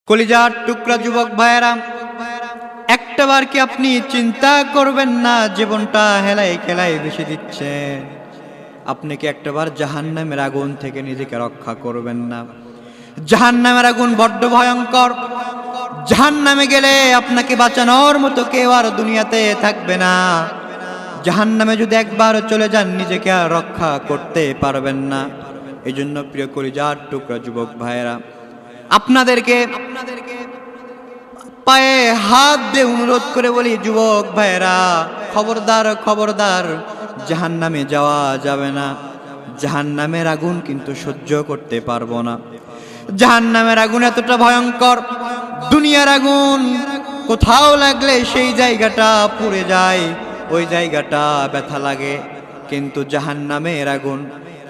কলিজার টুকরা যুবক ভাইয়েরা, একটাবার কি আপনি চিন্তা করবেন না জীবনটা হেলাই খেলাই বেশি দিচ্ছে? আপনি কি একটাবার জাহান্নামের আগুন থেকে নিজেকে রক্ষা করবেন না? জাহান্নামের আগুন বড্ড ভয়ঙ্কর। জাহান্নামে গেলে আপনাকে বাঁচানোর মতো কেউ আর দুনিয়াতে থাকবে না। জাহান্নামে যদি একবার চলে যান নিজেকে আর রক্ষা করতে পারবেন না। এই জন্য প্রিয় কলিজার টুকরা যুবক ভাইয়েরা, আপনাদেরকে পায়ে হাত দিয়ে অনুরোধ করে বলি, যুবক ভাইয়েরা খবরদার খবরদার, জাহান্নামে যাওয়া যাবে না। জাহান্নামের আগুন কিন্তু সহ্য করতে পারবো না। জাহান্নামের আগুন এতটা ভয়ঙ্কর, দুনিয়ার আগুন কোথাও লাগলে সেই জায়গাটা পুড়ে যায়, ওই জায়গাটা ব্যথা লাগে। কিন্তু জাহান্নামের আগুন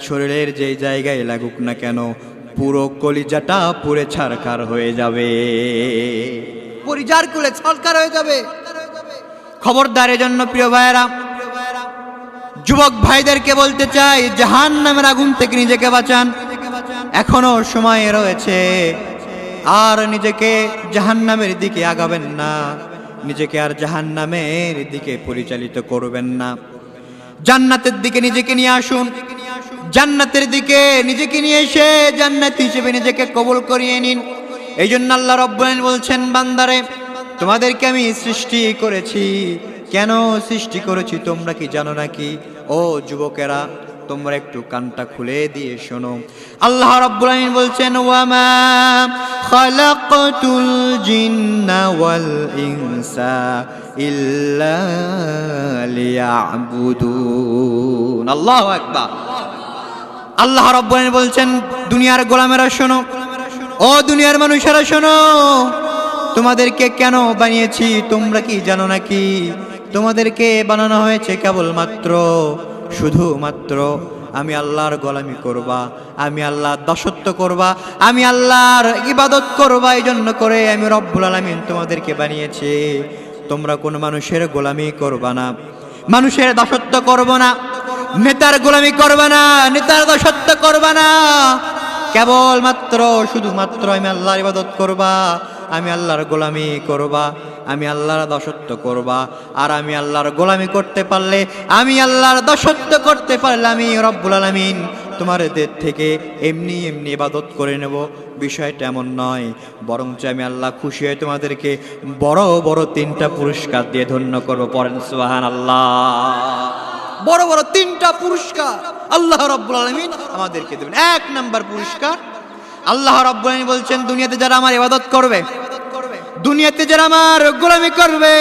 শরীরের যেই জায়গায় লাগুক না কেন, পুরো কলিজাটা পুড়ে ছারখার হয়ে যাবে, পরিজার কুলে ছারখার হয়ে যাবে। খবরদার, এজন্য প্রিয় ভাইয়েরা, যুবক ভাইদেরকে বলতে চাই, জাহান্নামের আগুন থেকে নিজেকে বাঁচান। এখনো সময় রয়েছে, আর নিজেকে জাহান্নামের দিকে আগাবেন না, নিজেকে আর জাহান্নামের দিকে পরিচালিত করবেন না। জান্নাতের দিকে নিজেকে নিয়ে আসুন। জান্নাতের দিকে নিজেকে নিয়ে এসে জান্নাতি হিসেবে নিজেকে কবুল করিয়ে নিন। এই জন্য আল্লাহ রাব্বুল আলামিন বলছেন, বান্দারে তোমাদেরকে আমি সৃষ্টি করেছি। কেন সৃষ্টি করেছি তোমরা কি জানো নাকি? ও যুবকেরা, তোমরা একটু কানটা খুলে দিয়ে শোনো। আল্লাহ রাব্বুল আলামিন বলছেন, ওয়ামা খালাকতুল জিন্না ওয়াল ইনসা ইল্লা লিয়াবুদুন। আল্লাহু আকবার। আল্লাহ রাব্বুল আলামিন বলছেন, দুনিয়ার গোলামেরা শোনো, ও দুনিয়ার মানুষেরা শোনো, তোমাদেরকে কেন বানিয়েছি তোমরা কি জানো নাকি? তোমাদেরকে বানানো হয়েছে কেবলমাত্র, শুধুমাত্র আমি আল্লাহর গোলামি করবা, আমি আল্লাহর দাসত্ব করবা, আমি আল্লাহর ইবাদত করবা। এই জন্য করে আমি রব্বুল আলামিন তোমাদেরকে বানিয়েছি। তোমরা কোন মানুষের গোলামি করবা না, মানুষের দাসত্ব করবা না, নেতার গোলামি করবা না, নেতার দাসত্ব করবা না। কেবলমাত্র শুধুমাত্র আমি আল্লাহর ইবাদত করবা, আমি আল্লাহর গোলামি করবা, আমি আল্লাহর দাসত্ব করবা। আর আমি আল্লাহর গোলামি করতে পারলে, আমি আল্লাহর দাসত্ব করতে পারলে, আমি রব্বুল আলামিন তোমাদের থেকে এমনি এমনি ইবাদত করে নেব। বিষয়টা এমন নয়, বরঞ্চ আমি আল্লাহ খুশি হয়ে তোমাদেরকে বড় বড় 3টা পুরস্কার দিয়ে ধন্য করব। পড়েন সুবহানাল্লাহ। বড় বড় 3টা পুরস্কার আল্লাহ রাব্বুল আলামিন আমাদেরকে দেবেন। 1 নাম্বার পুরস্কার, আল্লাহ রাব্বুল আলামিন বলছেন, দুনিয়াতে যারা আমার ইবাদত করবে, দুনিয়াতে যারা আমার গোলামি করবে,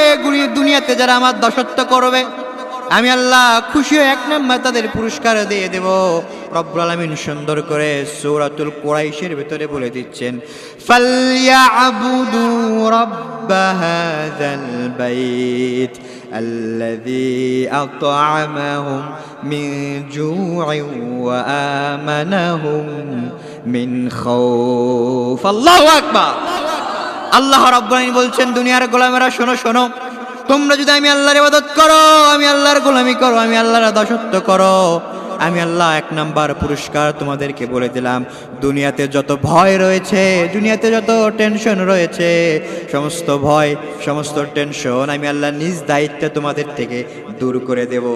দুনিয়াতে যারা আমার দাসত্ব করবে, আমি আল্লাহ খুশি হয়ে 1 নাম্বার তাদের পুরস্কার দিয়ে দেব। রব্বুল আলামিন সুন্দর করে সূরাতুল কুরাইশের ভিতরে বলে দিচ্ছেন, ফালইয়াবুদু রাব্ব হাযাল বাইত আল্লাযী আত'আমাহুম মিন জু'ইন ওয়া আমানাহুম মিন খাউফ। আল্লাহু আকবার। আল্লাহ রাব্বুল আলামিন বলছেন, দুনিয়ার গোলামেরা শোনো শোনো, তোমরা যদি আমি আল্লাহর ইবাদত করো, আমি আল্লাহর গোলামি করো, আমি আল্লাহর দাসত্ব করো, আমি আল্লাহ 1 নাম্বার পুরস্কার তোমাদেরকে বলে দিলাম। দুনিয়াতে যত ভয় রয়েছে, দুনিয়াতে যত টেনশন রয়েছে, সমস্ত ভয়, সমস্ত টেনশন আমি আল্লাহ নিজ দায়িত্বে তোমাদের থেকে দূর করে দেব।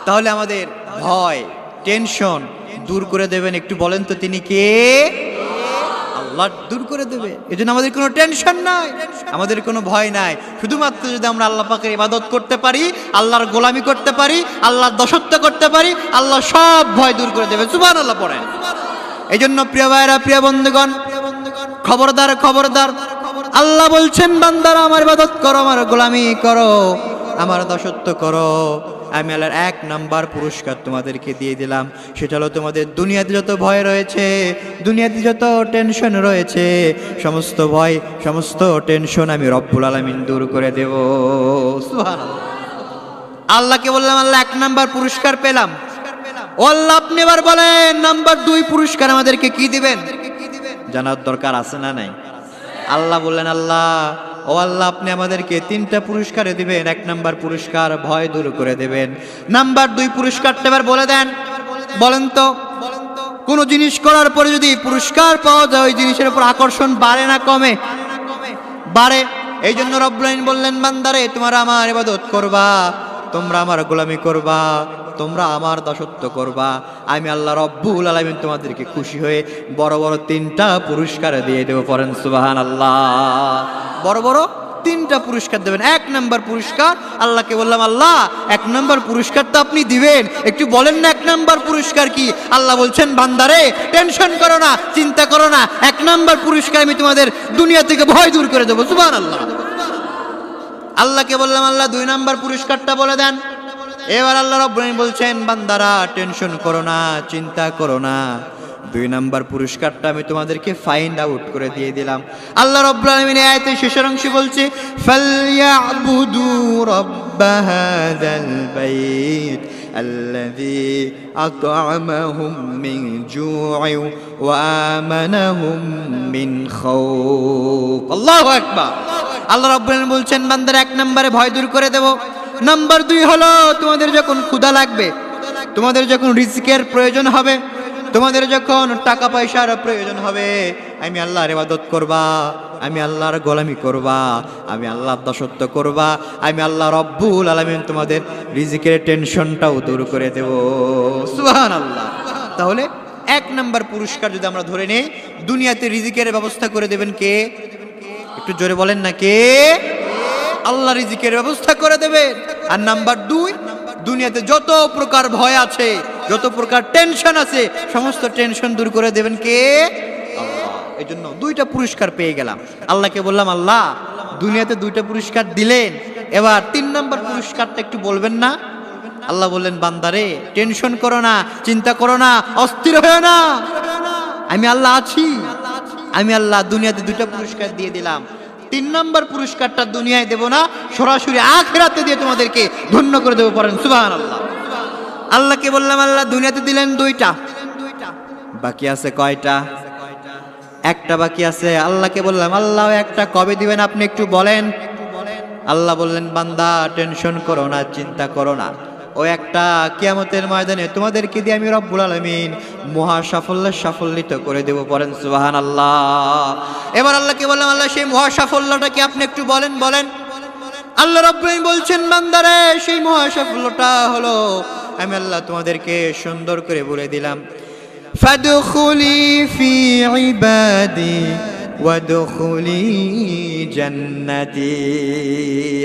তাহলে আমাদের ভয়, টেনশন দূর করে দেবেন, একটু বলেন তো তিনি কে? আল্লাহ দূর করে দেবে। এজন্য আমাদের কোনো টেনশন নাই, আমাদের কোনো ভয় নাই। শুধুমাত্র যদি আমরা আল্লাহ পাকের ইবাদত করতে পারি, আল্লাহর গোলামি করতে পারি, আল্লাহর দাসত্ব করতে পারি, আল্লাহ সব ভয় দূর করে দেবে। সুবহানাল্লাহ পড়েন। এজন্য প্রিয় ভাইরা, প্রিয় বন্ধুগণ, খবরদার খবরদার, আল্লাহ বলছেন, বান্দারা আমার ইবাদত করো, আমার গোলামি করো, আমার দাসত্ব করো। আমি আল্লাহর 1 নাম্বার পুরস্কার তোমাদেরকে দিয়ে দিলাম। সেটা হলো, তোমাদের দুনিয়াতে যত ভয় রয়েছে, দুনিয়াতে যত টেনশন রয়েছে, সমস্ত ভয়, সমস্ত টেনশন আমি রব্বুল আলামিন দূর করে দেব। সুবহানাল্লাহ। আল্লাহকে বললাম, আল্লাহ 1 নাম্বার পুরস্কার পেলাম। ও আল্লাহ, আপনি এবার বলেন নাম্বার 2 পুরস্কার আমাদেরকে কি দিবেন? জানার দরকার আছে না নাই? আল্লাহ বললেন, আল্লাহ, ও আল্লাহ, আপনি আমাদেরকে 3টা পুরস্কার দিবেন। 1 নাম্বার পুরস্কার ভয় দূর করে দেবেন। নাম্বার 2 পুরস্কারটা এবার বলে দেন, বলেন তো কোনো জিনিস করার পরে যদি পুরস্কার পাওয়া যায় ওই জিনিসের উপর আকর্ষণ বাড়ে না কমে? বাড়ে। এই জন্য রব্বুল আলামিন বললেন, বান্দারে তোমরা আমার ইবাদত করবা, তোমরা আমার গোলামি করবা, তোমরা আমার দাসত্ব করবা, আমি আল্লাহ রব্বুল আলামিন তোমাদেরকে খুশি হয়ে বড় বড় 3টা পুরস্কার দিয়ে দেব। পড়েন সুবহানাল্লাহ। বড় বড় 3টা পুরস্কার দেবেন। 1 নম্বর পুরস্কার, আল্লাহকে বললাম, আল্লাহ 1 নম্বর পুরস্কার তো আপনি দিবেন, একটু বলেন না 1 নম্বর পুরস্কার কি? আল্লাহ বলছেন, বান্দারে টেনশন করো না, চিন্তা করো না, 1 নম্বর পুরস্কার আমি তোমাদের দুনিয়া থেকে ভয় দূর করে দেবো। সুবহানাল্লাহ। আল্লাহকে বললাম, আল্লাহ 2 নম্বর পুরস্কারটা বলে দেন। এবার আল্লাহ রাব্বুল আলামিন বলছেন, বান্দারা টেনশন করো না, চিন্তা করো না, 2 নম্বর পুরস্কারটা আমি তোমাদেরকে ফাইন্ড আউট করে দিয়ে দিলাম। আল্লাহ রাব্বুল আলামিন এই আয়াতের শেষের অংশে বলছে, ফালইয়াবুদু রাব্ব হাযাল বাইত আল্লাযী আত'আমাহুম মিন জু'ইন ওয়া আমানাহুম মিন খাউফ। আল্লাহু আকবার। আল্লাহ রাব্বুল আলামিন বলছেন, বান্দারা 1 নম্বরে ভয় দূর করে দেব। নাম্বার 2 হলো, তোমাদের যখন ক্ষুধা লাগবে, তোমাদের যখন রিজিকের প্রয়োজন হবে, তোমাদের যখন টাকা পয়সার প্রয়োজন হবে, আমি আল্লাহর ইবাদত করবা, আমি আল্লাহর গোলামি করবা, আমি আল্লাহর দাসত্ব করবা, আমি আল্লাহ রব্বুল আলামিন তোমাদের রিজিকের টেনশনটাও দূর করে দেব। সুবহানাল্লাহ। তাহলে 1 নম্বর পুরস্কার যদি আমরা ধরে নেই, দুনিয়াতে রিজিকের ব্যবস্থা করে দেবেন কে? একটু জোরে বলেন না, কে? আল্লাহ রিজিকের ব্যবস্থা করে দেবে। আর নাম্বার 2, দুনিয়াতে যত প্রকার ভয় আছে, যত প্রকার টেনশন আছে, সমস্ত টেনশন দূর করে দেবেন কে? আল্লাহ। এই জন্য 2টা পুরস্কার পেয়ে গেলাম। আল্লাহকে বললাম, আল্লাহ দুনিয়াতে 2টা পুরস্কার দিলেন, এবার 3 নম্বর পুরস্কারটা একটু বলবেন না? আল্লাহ বললেন, বান্দারে টেনশন করো না, চিন্তা করো না, অস্থির হয়ো না, আমি আল্লাহ আছি। আমি আল্লাহ দুনিয়াতে 2টা পুরস্কার দিয়ে দিলাম। 3 নম্বর পুরস্কারটা দুনিয়ায় দেব না, সরাসরি আখিরাতে দিয়ে তোমাদেরকে ধন্য করে দেবো। পড়েন সুবহানাল্লাহ। আল্লাহকে বললাম, আল্লাহ দুনিয়াতে দিলেন 2টা, বাকি আছে কয়টা? 1টা বাকি আছে। আল্লাহকে বললাম, আল্লাহ 1টা কবে দিবেন আপনি একটু বলেন? আল্লাহ বললেন, বান্দা টেনশন করো না, চিন্তা করো না, ও 1টা কিয়ামতের ময়দানে তোমাদেরকে দিয়ে আমি রব্বুল আলামিন মহা সাফল্যিত করে দেব। পড়েন সুবহানাল্লাহ। এবার আল্লাহকে বললাম, আল্লাহ সেই মহা সাফল্যটা কি আপনি একটু বলেন? আল্লাহ রাব্বুল আলামিন বলছেন, বান্দারে সেই মহা সাফল্যটা হলো আমি আল্লাহ তোমাদেরকে সুন্দর করে বলে দিলাম, ফাদখুলি ফি ইবাদি ওয়াদখুলি জান্নাতি।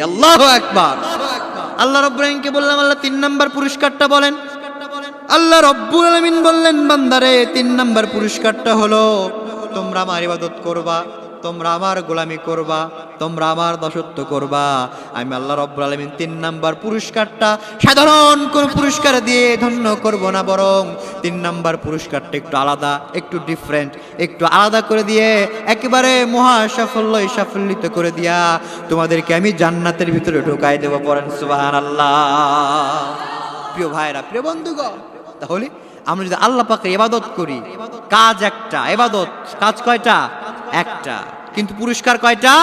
আল্লাহু আকবার। আল্লাহ রাব্বুল আলামিনকে বললাম, আল্লাহ 3 নম্বর পুরস্কারটা বলেন। আল্লাহ রাব্বুল আলামিন বললেন, বান্দারে 3 নম্বর পুরস্কারটা হলো তোমরা আমার ইবাদত করবা, তোমরা আমার গোলামি করবা, তোমরা আমার দাসত্ব করবা। আমি আল্লাহ রাব্বুল আলামিন 3 নম্বর পুরস্কারটা সাধারণ কোন পুরস্কার দিয়ে ধন্য করব না, বরং 3 নম্বর পুরস্কারটা একটু আলাদা, একটু ডিফারেন্ট, একটু আলাদা করে দিয়ে একেবারে মহা সাফল্যিত করে দিয়া তোমাদেরকে আমি জান্নাতের ভিতরে ঢুকাই দেব। পড়েন সুবহানাল্লাহ। প্রিয় ভাইরা, প্রিয় বন্ধুগণ, তাহলে আমরা যদি আল্লাহ পাকের ইবাদত করি, কাজ একটা, ইবাদত কাজ কয়টা? একটা, কিন্তু পুরস্কার কয়টা?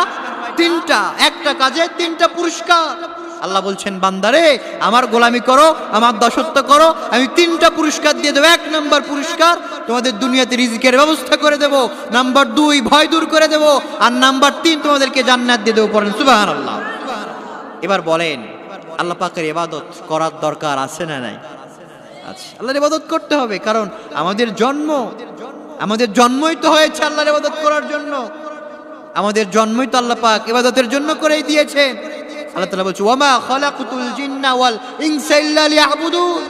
3টা। একটা কাজে 3টা পুরস্কার। আল্লাহ বলছেন, বান্দারে আমার গোলামি করো, আমার দাসত্ব করো, আমি 3টা পুরস্কার দিয়ে দেবো। 1 নম্বর পুরস্কার, তোমাদের দুনিয়াতে রিজিকের ব্যবস্থা করে দেব। নাম্বার 2, ভয় দূর করে দেব। আর নাম্বার 3, তোমাদেরকে জান্নাত দিয়ে দেবো। পড়েন সুবহানাল্লাহ। এবার বলেন, আল্লাহ পাকের ইবাদত করার দরকার আছে না নাই? আচ্ছা, আল্লাহর ইবাদত করতে হবে, কারণ আমাদের জন্মই তো হয়েছে আল্লাহর ইবাদত করার জন্য। আমাদের জন্মই তো আল্লাহ পাক ইবাদতের জন্য করেই দিয়েছেন। আল্লাহ তাআলা বলছে, ওয়ামা খালাকুতুল জিন্না ওয়াল ইনসা ইল্লা লিয়াবুদুন।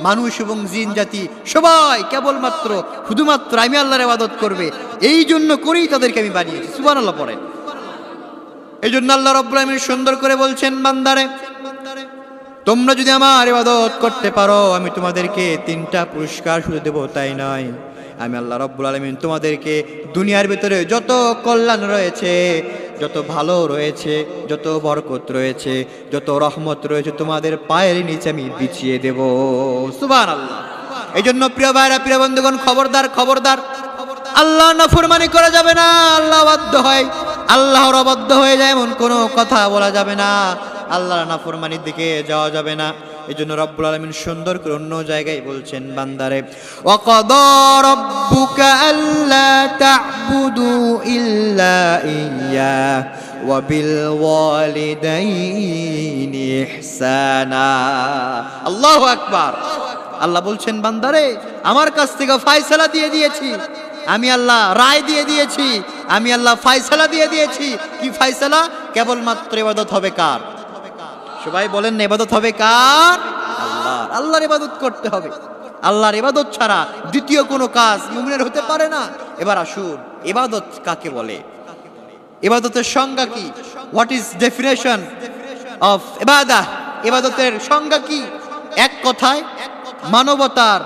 মানুষ এবং জিন জাতি সবাই কেবলমাত্র শুধুমাত্র আমি আল্লাহর ইবাদত করবে, এই জন্য করেই তাদেরকে আমি বানিয়েছি। সুবহানাল্লাহ পড়েন। এই জন্য আল্লাহ রাব্বুল আলামিন সুন্দর করে বলছেন, বান্দারে তোমরা যদি আমার ইবাদত করতে পারো, আমি তোমাদেরকে 3টা পুরস্কার শুধু দেব তাই নয়, আমি আল্লাহ রাব্বুল আলামিন তোমাদেরকে দুনিয়ার ভিতরে যত কল্যাণ রয়েছে, যত ভালো রয়েছে, যত বরকত রয়েছে, যত রহমত রয়েছে, তোমাদের পায়ের নিচে আমি বিছিয়ে দেব। সুবহানাল্লাহ। এই জন্য প্রিয় ভাইরা, প্রিয় বন্ধুগণ, খবরদার, আল্লাহ নাফরমানি করা যাবে না। আল্লাহ বাধ্য হয়, আল্লাহর অবাধ্য হয়ে যায় এমন কোনো কথা বলা যাবে না। আল্লাহর নাফরমানির দিকে যাওয়া যাবে না। এজন্য রব্বুল আলামিন সুন্দর করে অন্য জায়গায় বলছেন বান্দারে ওয়াকাদা রাব্বুকা আল্লা তা'বুদু ইল্লা ইয়্যা ওয়া বিল ওয়ালিদাইনি ইহসানা। আল্লাহু আকবার। আল্লাহ বলছেন বান্দারে আমার কাছ থেকে ফয়সালা দিয়ে দিয়েছি, আমি আল্লাহ রায় দিয়ে দিয়েছি, আমি আল্লাহ ফয়সালা দিয়ে দিয়েছি। কি ফয়সালা? কেবলমাত্র ইবাদত হবে কার? সবাই বলেন না, ইবাদত হবে কার? আল্লাহ। আল্লাহর ইবাদত করতে হবে। আল্লাহর ইবাদত ছাড়া দ্বিতীয় কোনো কাজ মুমিনের হতে পারে না। এবার আসুন, ইবাদত কাকে বলে? ইবাদতের সংজ্ঞা কি? What is definition of ibadah? ইবাদতের সংজ্ঞা কি? এক কথায় মানবতার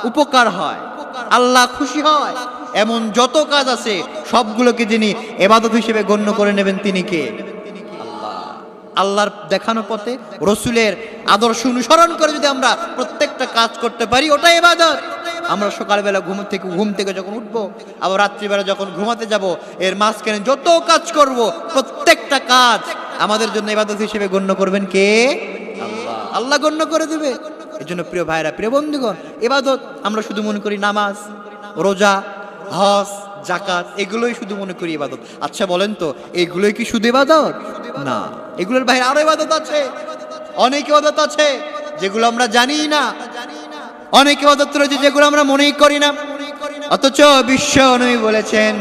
উপকার হয়, আল্লাহ খুশি হয় এমন যত কাজ আছে সবগুলোকে যিনি ইবাদত হিসেবে গণ্য করে নেবেন তিনি কে? আল্লাহ। আল্লাহর দেখানো পথে রসুলের আদর্শ অনুসরণ করে যদি আমরা প্রত্যেকটা কাজ করতে পারি ওটাই ইবাদত। আমরা সকালবেলা ঘুম থেকে যখন উঠবো, আবার রাত্রিবেলা যখন ঘুমাতে যাব, এর মাঝখানে যত কাজ করব প্রত্যেকটা কাজ আমাদের জন্য ইবাদত হিসেবে গণ্য করবেন কে? আল্লাহ। আল্লাহ গণ্য করে দেবে। এজন্য প্রিয় ভাইরা, প্রিয় বন্ধুগণ, ইবাদত আমরা শুধু মনে করি নামাজ, রোজা, হজ, যাকাত, এগুলোই শুধু মনে করি ইবাদত। আচ্ছা বলেন তো, এগুলোই কি শুধু ইবাদত? না, এগুলোর বাইরে আরো ইবাদত আছে, অনেক ইবাদত আছে যেগুলো আমরা জানি না, অনেক ইবাদত রয়েছে যেগুলো আমরা মনেই করি না। অথচ বিশ্ব নবী বলেছেন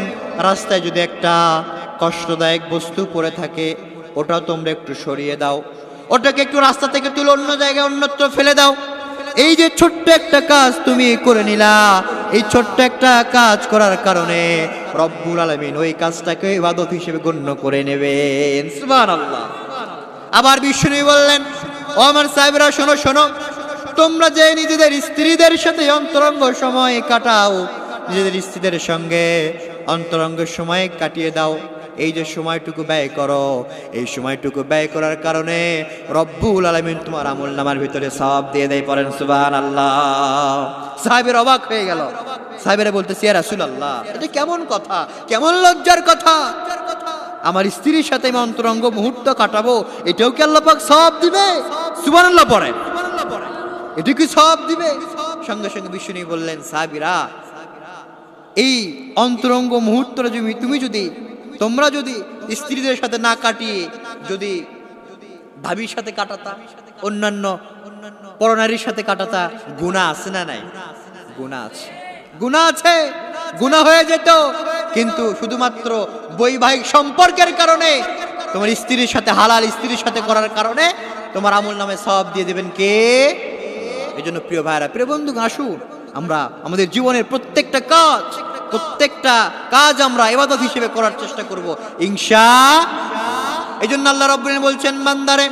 রাস্তায় যদি একটা কষ্টদায়ক বস্তু পড়ে থাকে ওটা তোমরা একটু সরিয়ে দাও, ওটাকে একটু রাস্তা থেকে তুলে অন্য জায়গায় অন্যত্র ফেলে দাও। এই যে ছোট্ট একটা কাজ তুমি করে নিলা, এই ছোট্ট একটা কাজ করার কারণে রব্বুল আলামিন ওই কাজটাকে ইবাদত হিসেবে গণ্য করে নেবেন। সুবহানাল্লাহ। আবার বিষ্ণু বললেন, ও আমার সাহেবরা শোনো শোনো, তোমরা যে নিজেদের স্ত্রীদের সাথে অন্তরঙ্গ সময় কাটাও, নিজেদের স্ত্রীদের সঙ্গে অন্তরঙ্গ সময় কাটিয়ে দাও, এই যে সময়টুকু ব্যয় করো, এই সময়টুকু ব্যয় করার কারণে রব্বুল আলামিন তোমার আমলনামার ভিতরে সওয়াব দিয়ে দেয়। পড়েন সুবহানাল্লাহ। সাহাবীর অবাক হয়ে গেল। সাহাবীরা বলতেছে, ইয়া রাসূলুল্লাহ, এটা কেমন কথা, কেমন লজ্জার কথা, আমার স্ত্রীর সাথে আমি অন্তরঙ্গ মুহূর্ত কাটাবো, এটাও কি আল্লাহ পাক সওয়াব দিবে? সুবহানাল্লাহ পড়েন, এটা কি সওয়াব দিবে? সঙ্গে সঙ্গে বিষ্ণু বললেন, সাহাবীরা, এই অন্তরঙ্গ মুহূর্তটা তোমরা যদি স্ত্রীদের সাথে না কাটিয়ে যদি ভাবির সাথে কাটাতা, অন্যান্য পরনারীর সাথে কাটাতা, গুনাহ আছে না নাই? গুনাহ আছে, গুনাহ আছে, গুনাহ হয়ে যেত। কিন্তু শুধুমাত্র বৈবাহিক সম্পর্কের কারণে তোমার স্ত্রীর সাথে, হালাল স্ত্রীর সাথে করার কারণে তোমার আমলনামে সওয়াব দিয়ে দেবেন কে? এজন্য প্রিয় ভাইরা, প্রিয় বন্ধু, আসুন আমরা আমাদের জীবনের প্রত্যেকটা কাজ আমরা ইবাদত হিসেবে করার চেষ্টা করব ইনশাআল্লাহ। এজন্য আল্লাহ রাব্বুল আলামিন বলছেন বান্দারে,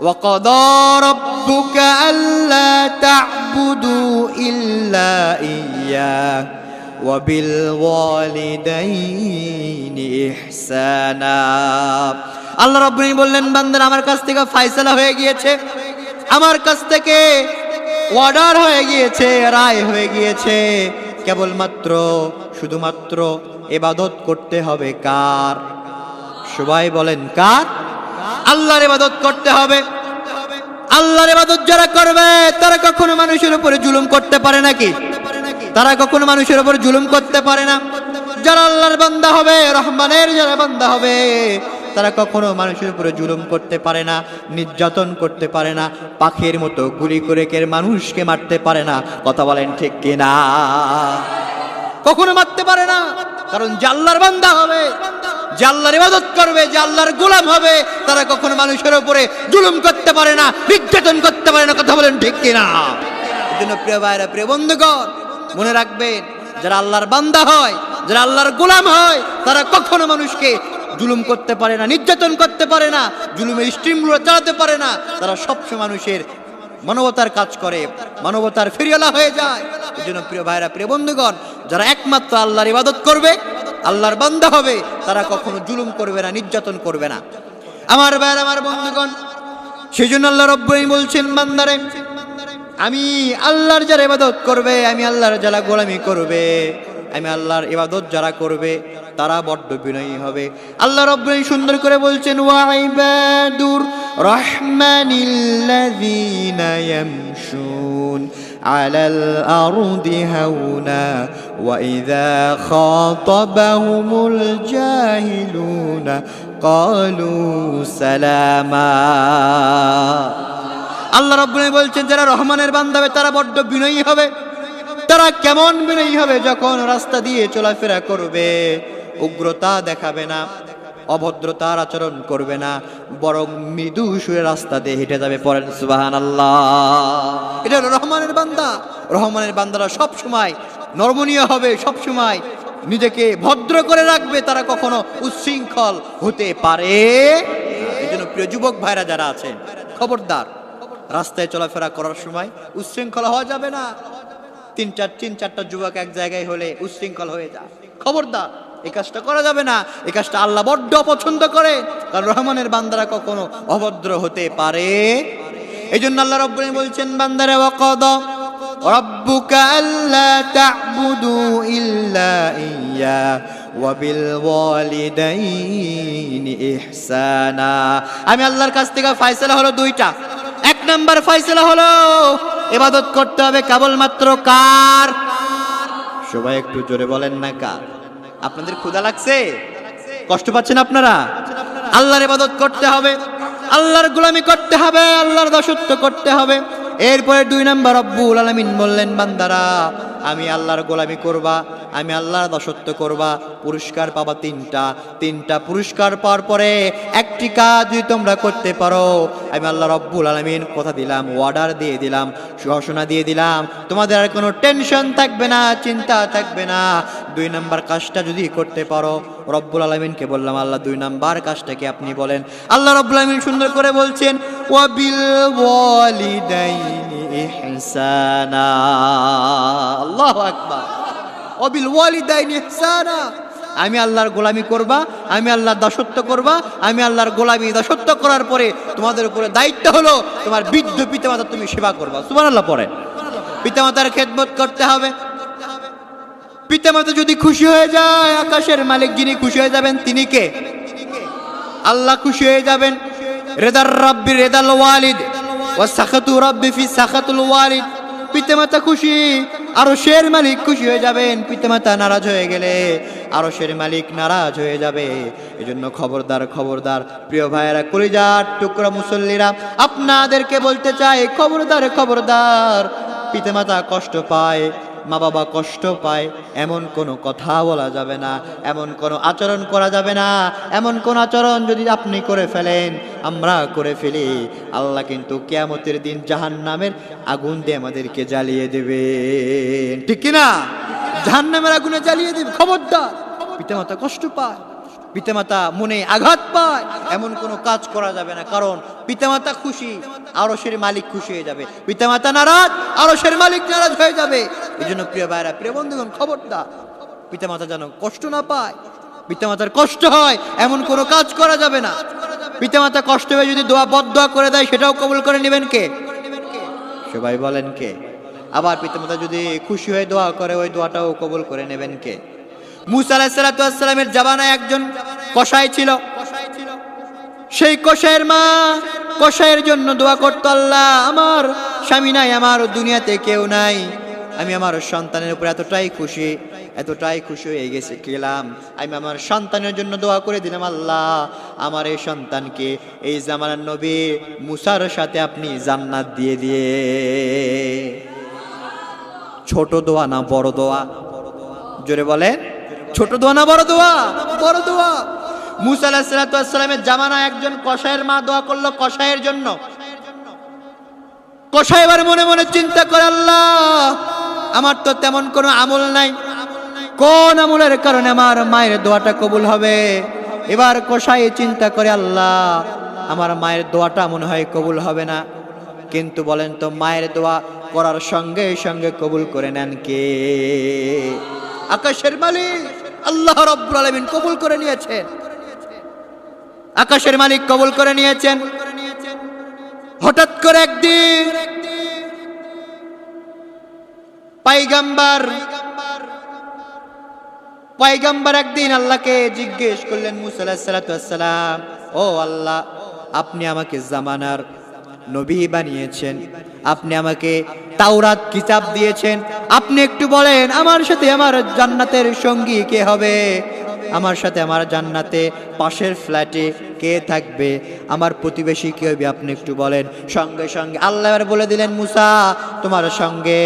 ওয়াকাদা রাব্বুকা আল্লা তা'বুদু ইল্লা ইয়্যা ওয়া বিল ওয়ালিদাইনি ইহসানা। আল্লাহ রাব্বুল আলামিন বললেন, বান্দারা আমার কাছ থেকে ফয়সালা হয়ে গিয়েছে, আমার কাছ থেকে অর্ডার হয়ে গিয়েছে, রায় হয়ে গিয়েছে, কেবলমাত্র শুধুমাত্র ইবাদত করতে হবে কার? সবাই বলেন কার? আল্লাহর ইবাদত করতে হবে। আল্লাহর ইবাদত যারা করবে তারা কখনো মানুষের উপরে জুলুম করতে পারে নাকি? তারা কখনো মানুষের উপর জুলুম করতে পারে না। যারা আল্লাহর বান্দা হবে, রহমানের যারা বান্দা হবে, তারা কখনো মানুষের উপরে জুলুম করতে পারে না, নির্যাতন করতে পারে না, পাখির মতো গুলি করে কেউ মানুষকে মারতে পারে না। কথা বলেন ঠিক কিনা? কখনো মারতে পারে না। কারণ যে আল্লাহর বান্দা হবে, যে আল্লাহর ইবাদত করবে, যে আল্লাহর গোলাম হবে, তারা কখনো মানুষের উপরে জুলুম করতে পারে না, নির্যাতন করতে পারে না। কথা বলেন ঠিক কিনা? এজন্য প্রিয় ভাইরা, প্রিয় বন্ধুগণ, মনে রাখবেন, যারা আল্লাহর বান্দা হয়, যারা আল্লাহর গোলাম হয়, তারা কখনো মানুষকে জুলুম করতে পারে না, নির্যাতন করতে পারে না, জুলুমের স্ট্রিমগুলো চালাতে পারে না। তারা সবসময় মানুষের মানবতার কাজ করে, মানবতার ফেরিওয়ালা হয়ে যায়। এই জন্য প্রিয় ভাইরা, প্রিয় বন্ধুগণ, যারা একমাত্র আল্লাহর ইবাদত করবে, আল্লাহর বান্দা হবে, তারা কখনো জুলুম করবে না, নির্যাতন করবে না। আমার ভাইরা, আমার বন্ধুগণ, সেই জন্য আল্লাহ রাব্বুল আলামিন বলছেন, বান্দারে, আমি আল্লাহর যারা ইবাদত করবে, আমি আল্লাহর যারা গোলামি করবে, আমি আল্লাহর ইবাদত যারা করবে তারা বড্ড বিনয়ী হবে। আল্লাহ রাব্বুল আলামিন সুন্দর করে বলছেন, ওয়া ইবাদুর রাহমানিল্লাযীনা ইয়ামশুন আলাল আরদি হাওনা ওয়া ইযা খাতাবাহুমুল জাহিলুনা ক্বালু সালামা। আল্লাহ রাব্বুল আলামিন বলছেন, যারা রহমানের বান্দা হবে তারা বড্ড বিনয়ী হবে। তারা কেমন বিনয়ী হবে? যখন রাস্তা দিয়ে চলাফেরা করবে উগ্রতা দেখাবে না, অভদ্রতার আচরণ করবে না, বরং মৃদু সুরে রাস্তা দিয়ে হেঁটে যাবে। পড়েন সুবহানাল্লাহ। এটা হলো রহমানের বান্দা। রহমানের বান্দারা সব সময় নরমনীয় হবে, সব সময় নিজেকে ভদ্র করে রাখবে, তারা কখনো উচ্ছৃঙ্খল হতে পারে। এই জন্য প্রিয় যুবক ভাইরা যারা আছেন, খবরদার, রাস্তায় চলাফেরা করার সময় উচ্ছৃঙ্খল হওয়া যাবে না। তিন চারটা যুবক এক জায়গায় হলে উচ্ছৃঙ্খল হয়ে যায়, খবরদার, এই কাজটা করা যাবে না। এই কাজটা আল্লাহ বড্ড পছন্দ করে, কারণ রহমানের বান্দারা কখনো অভদ্র হতে পারে। এই জন্য আল্লাহ রাব্বুল আলামিন বলছেন, বান্দারা ওয়াকাদা রাব্বুকা আল্লা তা'বুদু ইল্লা ইয়্যা ওয়া বিল ওয়ালিদাইনি ইহসানা। আমি আল্লাহর কাছ থেকে ফয়সালা হলো দুইটা। এক নাম্বার ফয়সালা হলো ইবাদত করতে হবে কেবলমাত্র কার? সবাই একটু জোরে বলেন না, কার? আপনাদের ক্ষুধা লাগছে? কষ্ট পাচ্ছেন আপনারা? আল্লাহর ইবাদত করতে হবে, আল্লাহর গোলামি করতে হবে, আল্লাহর দাসত্ব করতে হবে। এরপরে 2 নাম্বার রব্বুল আলামিন বললেন, বান্দারা আমি আল্লাহর গোলামি করবা, আমি আল্লাহর দাসত্ব করবা, পুরস্কার পাবা তিনটা পুরস্কার পাওয়ার পরে একটি কাজ যদি তোমরা করতে পারো, আমি আল্লাহ রব্বুল আলামিন কথা দিলাম, অর্ডার দিয়ে দিলাম, ঘোষণা দিয়ে দিলাম, তোমাদের আর কোনো টেনশন থাকবে না, চিন্তা থাকবে না। 2 নাম্বার কাজটা যদি করতে পারো, রব্বুল আলামিনকে বললাম, আল্লাহ 2 নাম্বার কাজটাকে আপনি বলেন। আল্লাহ রব্বুল আলামিন সুন্দর করে বলছেন, ওয়া বিল ওয়ালিদাইনি ইহসানা। আল্লাহু আকবার। ওয়া বিল ওয়ালিদাইনি ইহসানা। আমি আল্লাহর গোলামি করবা, আমি আল্লাহর দাসত্ব করবা, আমি আল্লাহর গোলামি দাসত্ব করার পরে তোমাদের উপরে দায়িত্ব হলো তোমার বৃদ্ধ পিতামাতা তুমি সেবা করবা। সুবহানাল্লাহ পড়েন। পিতামাতার খেদমত করতে হবে। পিতামাতা যদি খুশি হয়ে যায়, আকাশের মালিক যিনি খুশি হয়ে যাবেন তিনি কে? আল্লাহ খুশি হয়ে যাবেন। রেদার রাব্বি রেদাল ওয়ালিদ ওয়া সাখাতু রাব্বি ফি সাখাতুল ওয়ালিদ। পিতামাতা খুশি, আরশের মালিক খুশি হয়ে যাবেন। পিতামাতা নারাজ হয়ে গেলে আরশের মালিক নারাজ হয়ে যাবে। এজন্য খবরদার, খবরদার প্রিয় ভাইয়েরা, কলিজার টুকরা মুসল্লিরা, আপনাদেরকে বলতে চাই, খবরদার, খবরদার, পিতামাতা কষ্ট পায়, মা বাবা কষ্ট পায়, এমন কোনো কথা বলা যাবে না, এমন কোনো আচরণ করা যাবে না। এমন কোন আচরণ যদি আপনি করে ফেলেন, আমরা করে ফেলি, আল্লাহ কিন্তু কিয়ামতের দিন জাহান্নামের আগুন দিয়ে আমাদেরকে জ্বালিয়ে দেবে। ঠিক কিনা? জাহান্নামের আগুনে জ্বালিয়ে দেবে। খবরদার, পিতামাতা কষ্ট পায়, পিতামাতা মনে আঘাত পায়, এমন কোনো কাজ করা যাবে না। কারণ পিতামাতা খুশি, আরশের মালিক খুশি হয়ে যাবে। পিতামাতা নারাজ, আরশের মালিক নারাজ হয়ে যাবে। এই জন্য প্রিয় ভাইরা, প্রিয় বন্ধুগণ, খবরদার, পিতামাতা যেন কষ্ট না পায়, পিতামাতার কষ্ট হয় এমন কোনো কাজ করা যাবে না। পিতামাতা কষ্ট হয়ে যদি দোয়া বদদোয়া করে দেয়, সেটাও কবুল করে নেবেন কে? সবাই বলেন কে? আবার পিতামাতা যদি খুশি হয়ে দোয়া করে, ওই দোয়াটাও কবুল করে নেবেন কে? মুসা আলাইহিস সালাতু ওয়াস সালামের জামানায় একজন কসাই ছিল। সেই কসাইয়ের মা কসাইয়ের জন্য দোয়া করত, আল্লাহ আমার স্বামী নাই, আমার দুনিয়াতে কেউ নাই, আমি আমার সন্তানের উপর এতটাই খুশি হয়ে গেলাম, আমি আমার সন্তানের জন্য দোয়া করে দিলাম, আল্লাহ আমার এই সন্তানকে এই জামানার নবী মুসার সাথে আপনি জান্নাত দিয়ে। ছোট দোয়া না বড় দোয়া? জোরে বলেন, ছোট দোয়া না বড় দোয়া? বড় দোয়া। মুসা আলাইহিস সালাতু ওয়াস সালামের জামানায় একজন কসাইয়ের মা দোয়া করলো কসাইয়ের জন্য। কসাই এবার মনে মনে চিন্তা করে, আল্লাহ আমার তো তেমন কোনো আমল নাই, কোন আমলের কারণে আমার মায়ের দোয়াটা কবুল হবে? এবার কসাই চিন্তা করে, আল্লাহ আমার মায়ের দোয়াটা মনে হয় কবুল হবে না। কিন্তু বলেন তো, মায়ের দোয়া করার সঙ্গে সঙ্গে কবুল করে নেন কে? আকাশের মালিক আল্লাহ রাব্বুল আলামিন কবুল করে নিয়েছেন। আকাশের মালিক কবুল করে নিয়েছেন। হঠাৎ করে একদিন পয়গম্বর পয়গম্বর একদিন আল্লাহকে জিজ্ঞেস করলেন, মুসা আলাইহিস সালাতু ওয়াস সালাম, ও আল্লাহ, আপনি আমাকে জামানার নবী বানিয়েছেন, আপনি আমাকে তাওরাত কিতাব দিয়েছেন, আপনি একটু বলেন আমার সাথে আমার জান্নাতের সঙ্গী কে হবে, আমার সাথে আমার জান্নাতে পাশের ফ্ল্যাটে কে থাকবে, আমার প্রতিবেশী কে হবে, আপনি একটু বলেন। সঙ্গে সঙ্গে আল্লাহ এবার বলে দিলেন, মুসা, তোমার সঙ্গে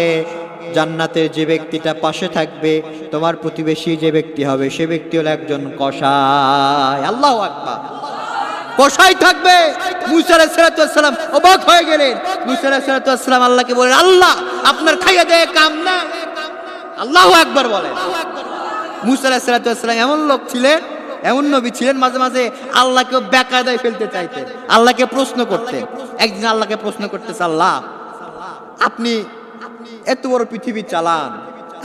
জান্নাতের যে ব্যক্তিটা পাশে থাকবে, তোমার প্রতিবেশী যে ব্যক্তি হবে, সে ব্যক্তি হলো একজন কসাই। আল্লাহু আকবার। কসাই থাকবে। মুসা আলাইহিস সালাতু ওয়াস সালাম অবাক হয়ে গেলেন। মুসা আলাইহিস সালাতু ওয়াস সালাম আল্লাহকে বলেন, আল্লাহ, আপনার খাইয়া দেয় কাম না। আল্লাহু আকবার বলেন। মুসা আলাইহিস সালাতু ওয়াস সালাম এমন লোক ছিলেন, এমন নবী ছিলেন, মাঝে মাঝে আল্লাহকে বেকায়দায় ফেলতে চাইতেন, আল্লাহকে প্রশ্ন করতেন। একদিন আল্লাহকে প্রশ্ন করতেছে, আল্লাহ, আপনি এত বড় পৃথিবী চালান,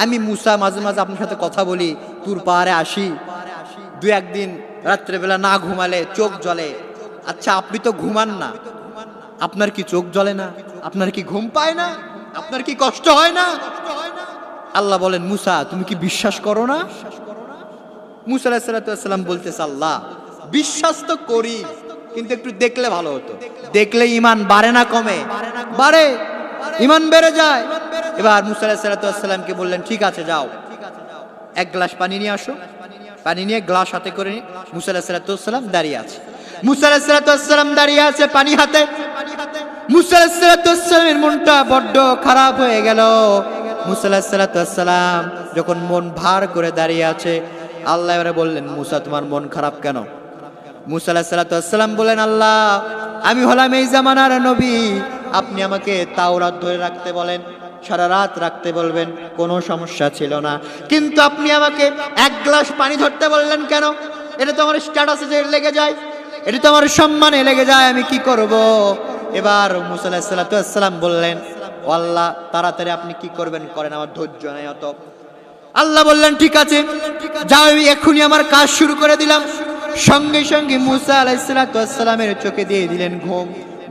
আমি মুসা মাঝে মাঝে আপনার সাথে কথা বলি, তুর পাহাড়ে আসি, দু একদিন রাত্রেবেলা না ঘুমালে চোখ জ্বলে, আচ্ছা আপনি তো ঘুমান না, আপনার কি চোখ জ্বলে না, আপনার কি ঘুম পায় না, আপনার কি কষ্ট হয় না? আল্লাহ বলেন, মুসা, তুমি কি বিশ্বাস করো না? মুসা আলাইহিস সালাতু ওয়াস সালাম বলতেছে, আল্লাহ, বিশ্বাস তো করি, কিন্তু একটু দেখলে ভালো হতো। দেখলে ঈমান বাড়ে না কমে? বাড়ে, ঈমান বেড়ে যায়। এবার মুসা আলাইহিস সালাতু ওয়াস সালামকে বললেন, ঠিক আছে, যাও, এক গ্লাস পানি নিয়ে আসো। পানি নিয়ে গ্লাস হাতে করে মুসা আলাইহিস সালাতু ওয়াস সালাম দাঁড়িয়ে আছে। মুসা আলাইহিস সালাতু ওয়াস সালাম দাঁড়িয়ে আছে পানি হাতে। মুসা আলাইহিস সালাতু ওয়াস সালামের মনটা বড্ড খারাপ হয়ে গেল। মুসা আলাইহিস সালাতু ওয়াস সালাম যখন মন ভার করে দাঁড়িয়ে আছে, আল্লাহ এবারে বললেন, মুসা, তোমার মন খারাপ কেন? মুসা আলাইহিস সালাতু ওয়াস সালাম বলেন, আল্লাহ, আমি হলাম এই জামানার নবী, আপনি আমাকে তাওরাত ধরে রাখতে বলেন, সারা রাত রাখতে বলবেন, কোনো সমস্যা ছিল না, কিন্তু আপনি আমাকে এক গ্লাস পানি ধরতে বললেন কেন? এটা তো আমার স্ট্যাটাসে লেগে যায়, এটা তো আমার সম্মানে লেগে যায়, আমি কি করব? এবার মুসা আলাইহিস সালাতু ওয়াস সালাম বললেন, ও আল্লাহ, তাড়াতাড়ি আপনি কি করবেন করেন, আমার ধৈর্য নেই অত। আল্লাহ বললেন, ঠিক আছে, যাও, আমি এক্ষুনি আমার কাজ শুরু করে দিলাম। সঙ্গে সঙ্গে মুসা আলাইহিস সালাতু ওয়াস সালামের চোখে দিয়ে দিলেন ঘুম।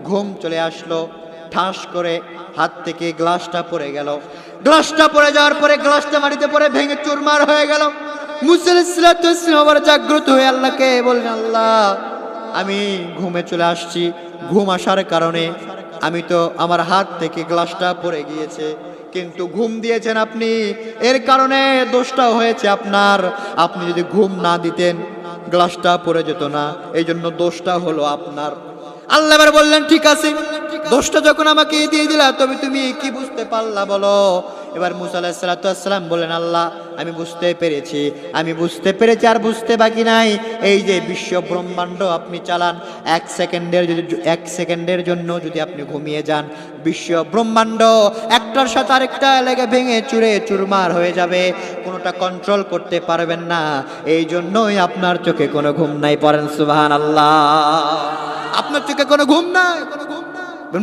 ঘুম চলে আসলো, ঠাস করে হাত থেকে গ্লাসটা পড়ে গেল। গ্লাসটা পড়ে যাওয়ার পরে গ্লাসটা মাটিতে পড়ে ভেঙে চুরমার হয়ে গেল। মুসা আলাইহিস সালাতু ওয়াস সালাম আবার জাগ্রত হয়ে আল্লাহকে বললেন, আল্লাহ, আমি ঘুমে চলে আসছি, ঘুম আসার কারণে আমি তো আমার হাত থেকে গ্লাসটা পড়ে গিয়েছে, কিন্তু ঘুম দিয়েছেন আপনি, এর কারণে দোষটা হয়েছে আপনার। আপনি যদি ঘুম না দিতেন গ্লাসটা পড়ে যেত না, এই জন্য দোষটা হলো আপনার। আল্লাহ এবার বললেন, ঠিক আছে, দোষটা যখন আমাকে দিয়ে দিলা, তবে তুমি কি বুঝতে পারলা বলো? এবার মুসা আলাইহিস সালাতু ওয়াস সালাম বললেন, আল্লাহ, আমি বুঝতে পেরেছি, আমি বুঝতে পেরেছি, আর বুঝতে বাকি নাই। এই যে বিশ্ব ব্রহ্মাণ্ড আপনি চালান, এক সেকেন্ডের জন্য যদি আপনি ঘুমিয়ে যান, বিশ্ব ব্রহ্মাণ্ড একটার সাথে আরেকটা লেগে ভেঙে চুরে চুরমার হয়ে যাবে, কোনোটা কন্ট্রোল করতে পারবেন না। এই জন্যই আপনার চোখে কোনো ঘুম নাই। পড়েন সুবহানাল্লাহ। আপনার চোখে কোনো ঘুম নাই।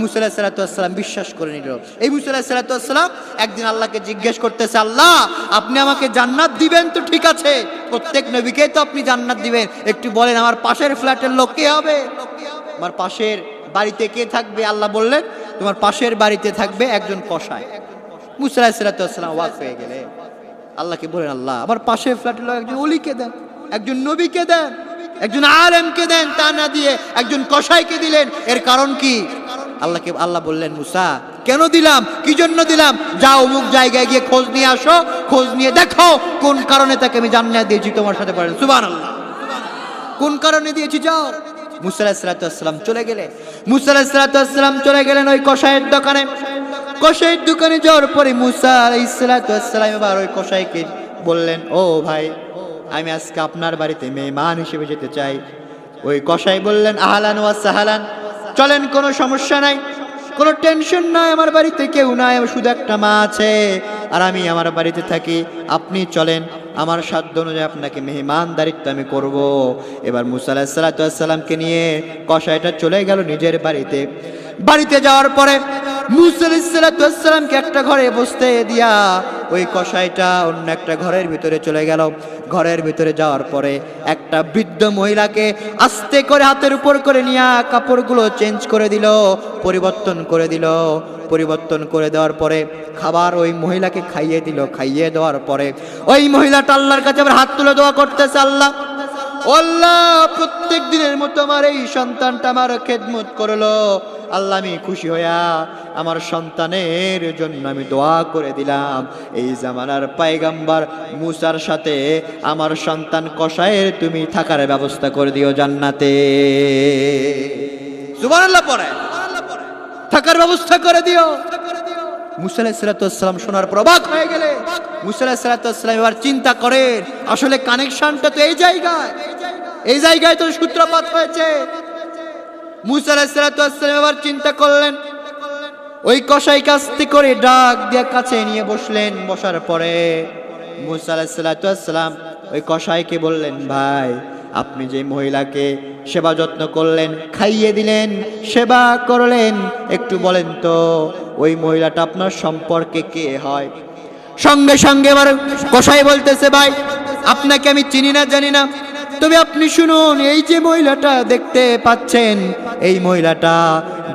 মুসা আলাইহিস সালাতু ওয়াস সালাম বিশ্বাস করে নিল। এই মুসা আলাইহিস সালাতু ওয়াস সালাম একদিন আল্লাহকে জিজ্ঞেস করতেছে, আল্লাহ, আপনি আমাকে জান্নাত দিবেন তো ঠিক আছে, প্রত্যেক নবীকে তো আপনি জান্নাত দিবেন, একটু বলেন আমার পাশের ফ্ল্যাটের লোক কে হবে, আমার পাশের বাড়িতে কে থাকবে? আল্লাহ বললেন, তোমার পাশের বাড়িতে থাকবে একজন কসাই। মুসা আলাইহিস সালাতু ওয়াস সালাম ওয়াক হয়ে গেলে আল্লাহকে বলেন, আল্লাহ, আমার পাশের ফ্ল্যাটের লোক একজন ওলিকে দেন, একজন নবীকে দেন, একজন আলেমকে দেন, তা না দিয়ে একজন কসাইকে দিলেন, এর কারণ কি? আল্লাহ বললেন, মুসা, কেন দিলাম, কি জন্য দিলাম, যাও অমুক জায়গায় গিয়ে খোঁজ নিয়ে আসো, খোঁজ নিয়ে দেখো কোন কারণে তাকে আমি জান্নাত দিয়েছি তোমার সাথে। পড়েন সুবহানাল্লাহ। কোন কারণে দিয়েছি, যাও। মুসা আলাইহিস সালাতু ওয়াস সালাম চলে গেলেন। মুসা আলাইহিস সালাতু ওয়াস সালাম চলে গেলেন ওই কসাইয়ের দোকানে। কসাইয়ের দোকানে যাওয়ার পরে মুসা আলাইহিস সালাতু ওয়াস সালাম এবার ওই কসাইকে বললেন, ও ভাই, আমি আজকে আপনার বাড়িতে মেহমান হিসেবে যেতে চাই। ওই কসাই বললেন, আহলান ওয়া সাহলান, চলেন, কোনো সমস্যা নাই, কোনো টেনশন নাই, আমার বাড়িতে কেউ নাই, আমার শুধু একটা মা আছে আর আমি আমার বাড়িতে থাকি, আপনি চলেন, আমার সাধ্য অনুযায়ী আপনাকে মেহমানদারিত্ব আমি করব। এবার মুসা আলাইহিস সালাতু ওয়াস সালামকে নিয়ে কসাইটা চলে গেল নিজের বাড়িতে। বাড়িতে যাওয়ার পরে মুসা আলাইহিস সালাতু ওয়াস সালামকে একটা ঘরে বসতে দিয়া ওই কসাইটা অন্য একটা ঘরের ভিতরে চলে গেল। ঘরের ভিতরে যাওয়ার পরে একটা বৃদ্ধ মহিলাকে আস্তে করে হাতের উপর করে নিয়ে কাপড়গুলো চেঞ্জ করে দিল, পরিবর্তন করে দিল। পরিবর্তন করে দেওয়ার পরে খাবার ওই মহিলাকে খাইয়ে দিল। খাইয়ে দেওয়ার পরে ওই মহিলাটা আল্লাহর কাছে আবার হাত তুলে দোয়া করতেছে, আল্লাহ আল্লাহ প্রত্যেক দিনের মতো আমার এই সন্তানটা আমার খেদমত করলো, আল্লাহ আমি খুশি হইয়া আমার সন্তানের জন্য আমি দোয়া করে দিলাম, এই জামানার পয়গম্বর মুসার সাথে আমার সন্তান কসাইয়ের তুমি থাকার ব্যবস্থা করে দিও জান্নাতে। সুবহানাল্লাহ পড়ে থাকার ব্যবস্থা করে দিও। মুসা আলাইহিস সালাম শোনার পর অবাক হয়ে গেলে। মুসা আলাইহিস সালাম এবার চিন্তা করেন, আসলে কানেকশনটা তো এই জায়গায় তো সূত্রপাত হয়েছে। মুসা আলাইহিস সালাম এবার চিন্তা করলেন, ওই কসাইকে আস্তে করে ডাক দিয়ে কাছে নিয়ে বসলেন। বসার পরে মুসা আলাইহিস সালাম ওই কসাইকে বললেন, ভাই আপনি যে মহিলাকে সেবা যত্ন করলেন, খাইয়ে দিলেন, সেবা করলেন, একটু বলেন তো ওই মহিলাটা আপনার সম্পর্কে কে হয়? সঙ্গে সঙ্গে এবার কসাই বলতেছে, ভাই আপনাকে আমি চিনি না জানি না, তবে আপনি শুনুন, এই যে মহিলাটা দেখতে পাচ্ছেন, এই মহিলাটা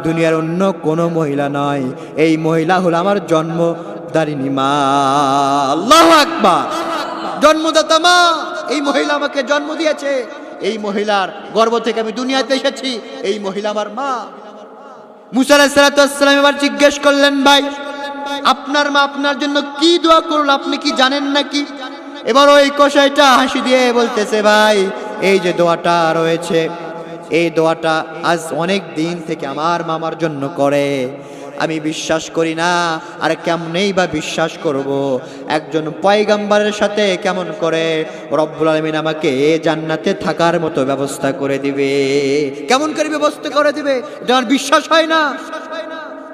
দুনিয়ার অন্য কোনো মহিলা নয়, এই মহিলা হলো আমার জন্মদারিণী মা। আল্লাহু আকবার। জন্মদাতা মা, এই মহিলা আমাকে জন্ম দিয়েছে, এই মহিলার গর্ভ থেকে আমি দুনিয়াতে এসেছি, এই মহিলা আমার মা। মুসা আলাইহিস সালাম এবার জিজ্ঞেস করলেন, ভাই আপনার মা আপনার জন্য কি দোয়া করলো, আপনি কি জানেন নাকি? এবার ওই কসাইটা হাসি দিয়ে বলতেছে, ভাই এই যে দোয়াটা রয়েছে, এই দোয়াটা আজ অনেক দিন থেকে আমার মামার জন্য করে, আমি বিশ্বাস করি না, আর কেমনেই বা বিশ্বাস করব? একজন পয়গম্বরের সাথে কেমন করে রব্বুল আলামিন আমাকে জান্নাতে থাকার মতো ব্যবস্থা করে দিবে? কেমন করে ব্যবস্থা করে দিবে? এটা আমার বিশ্বাস হয় না।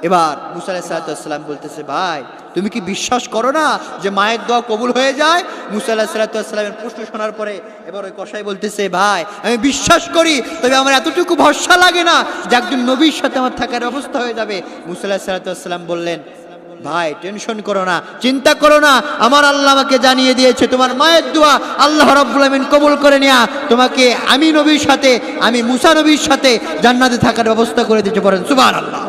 এবার মুসা আলাইহিস সালাম বলতেছে, ভাই তুমি কি বিশ্বাস করো না যে মায়ের দোয়া কবুল হয়ে যায়? মুসা আলাইহিস সালামের প্রশ্ন শোনার পরে এবার ওই কসাই বলতেছে, ভাই আমি বিশ্বাস করি, তবে আমার এতটুকু ভরসা লাগে না যে একজন নবীর সাথে আমার থাকার ব্যবস্থা হয়ে যাবে। মুসা আলাইহিস সালাম বললেন, ভাই টেনশন করো না, চিন্তা করো না, আমার আল্লাহ আমাকে জানিয়ে দিয়েছে তোমার মায়ের দোয়া আল্লাহ রাব্বুল আলামিন কবুল করে নেয়া, তোমাকে আমি নবীর সাথে, আমি মুসা নবীর সাথে জান্নাতে থাকার ব্যবস্থা করে দিতে পারেন। সুবহানাল্লাহ,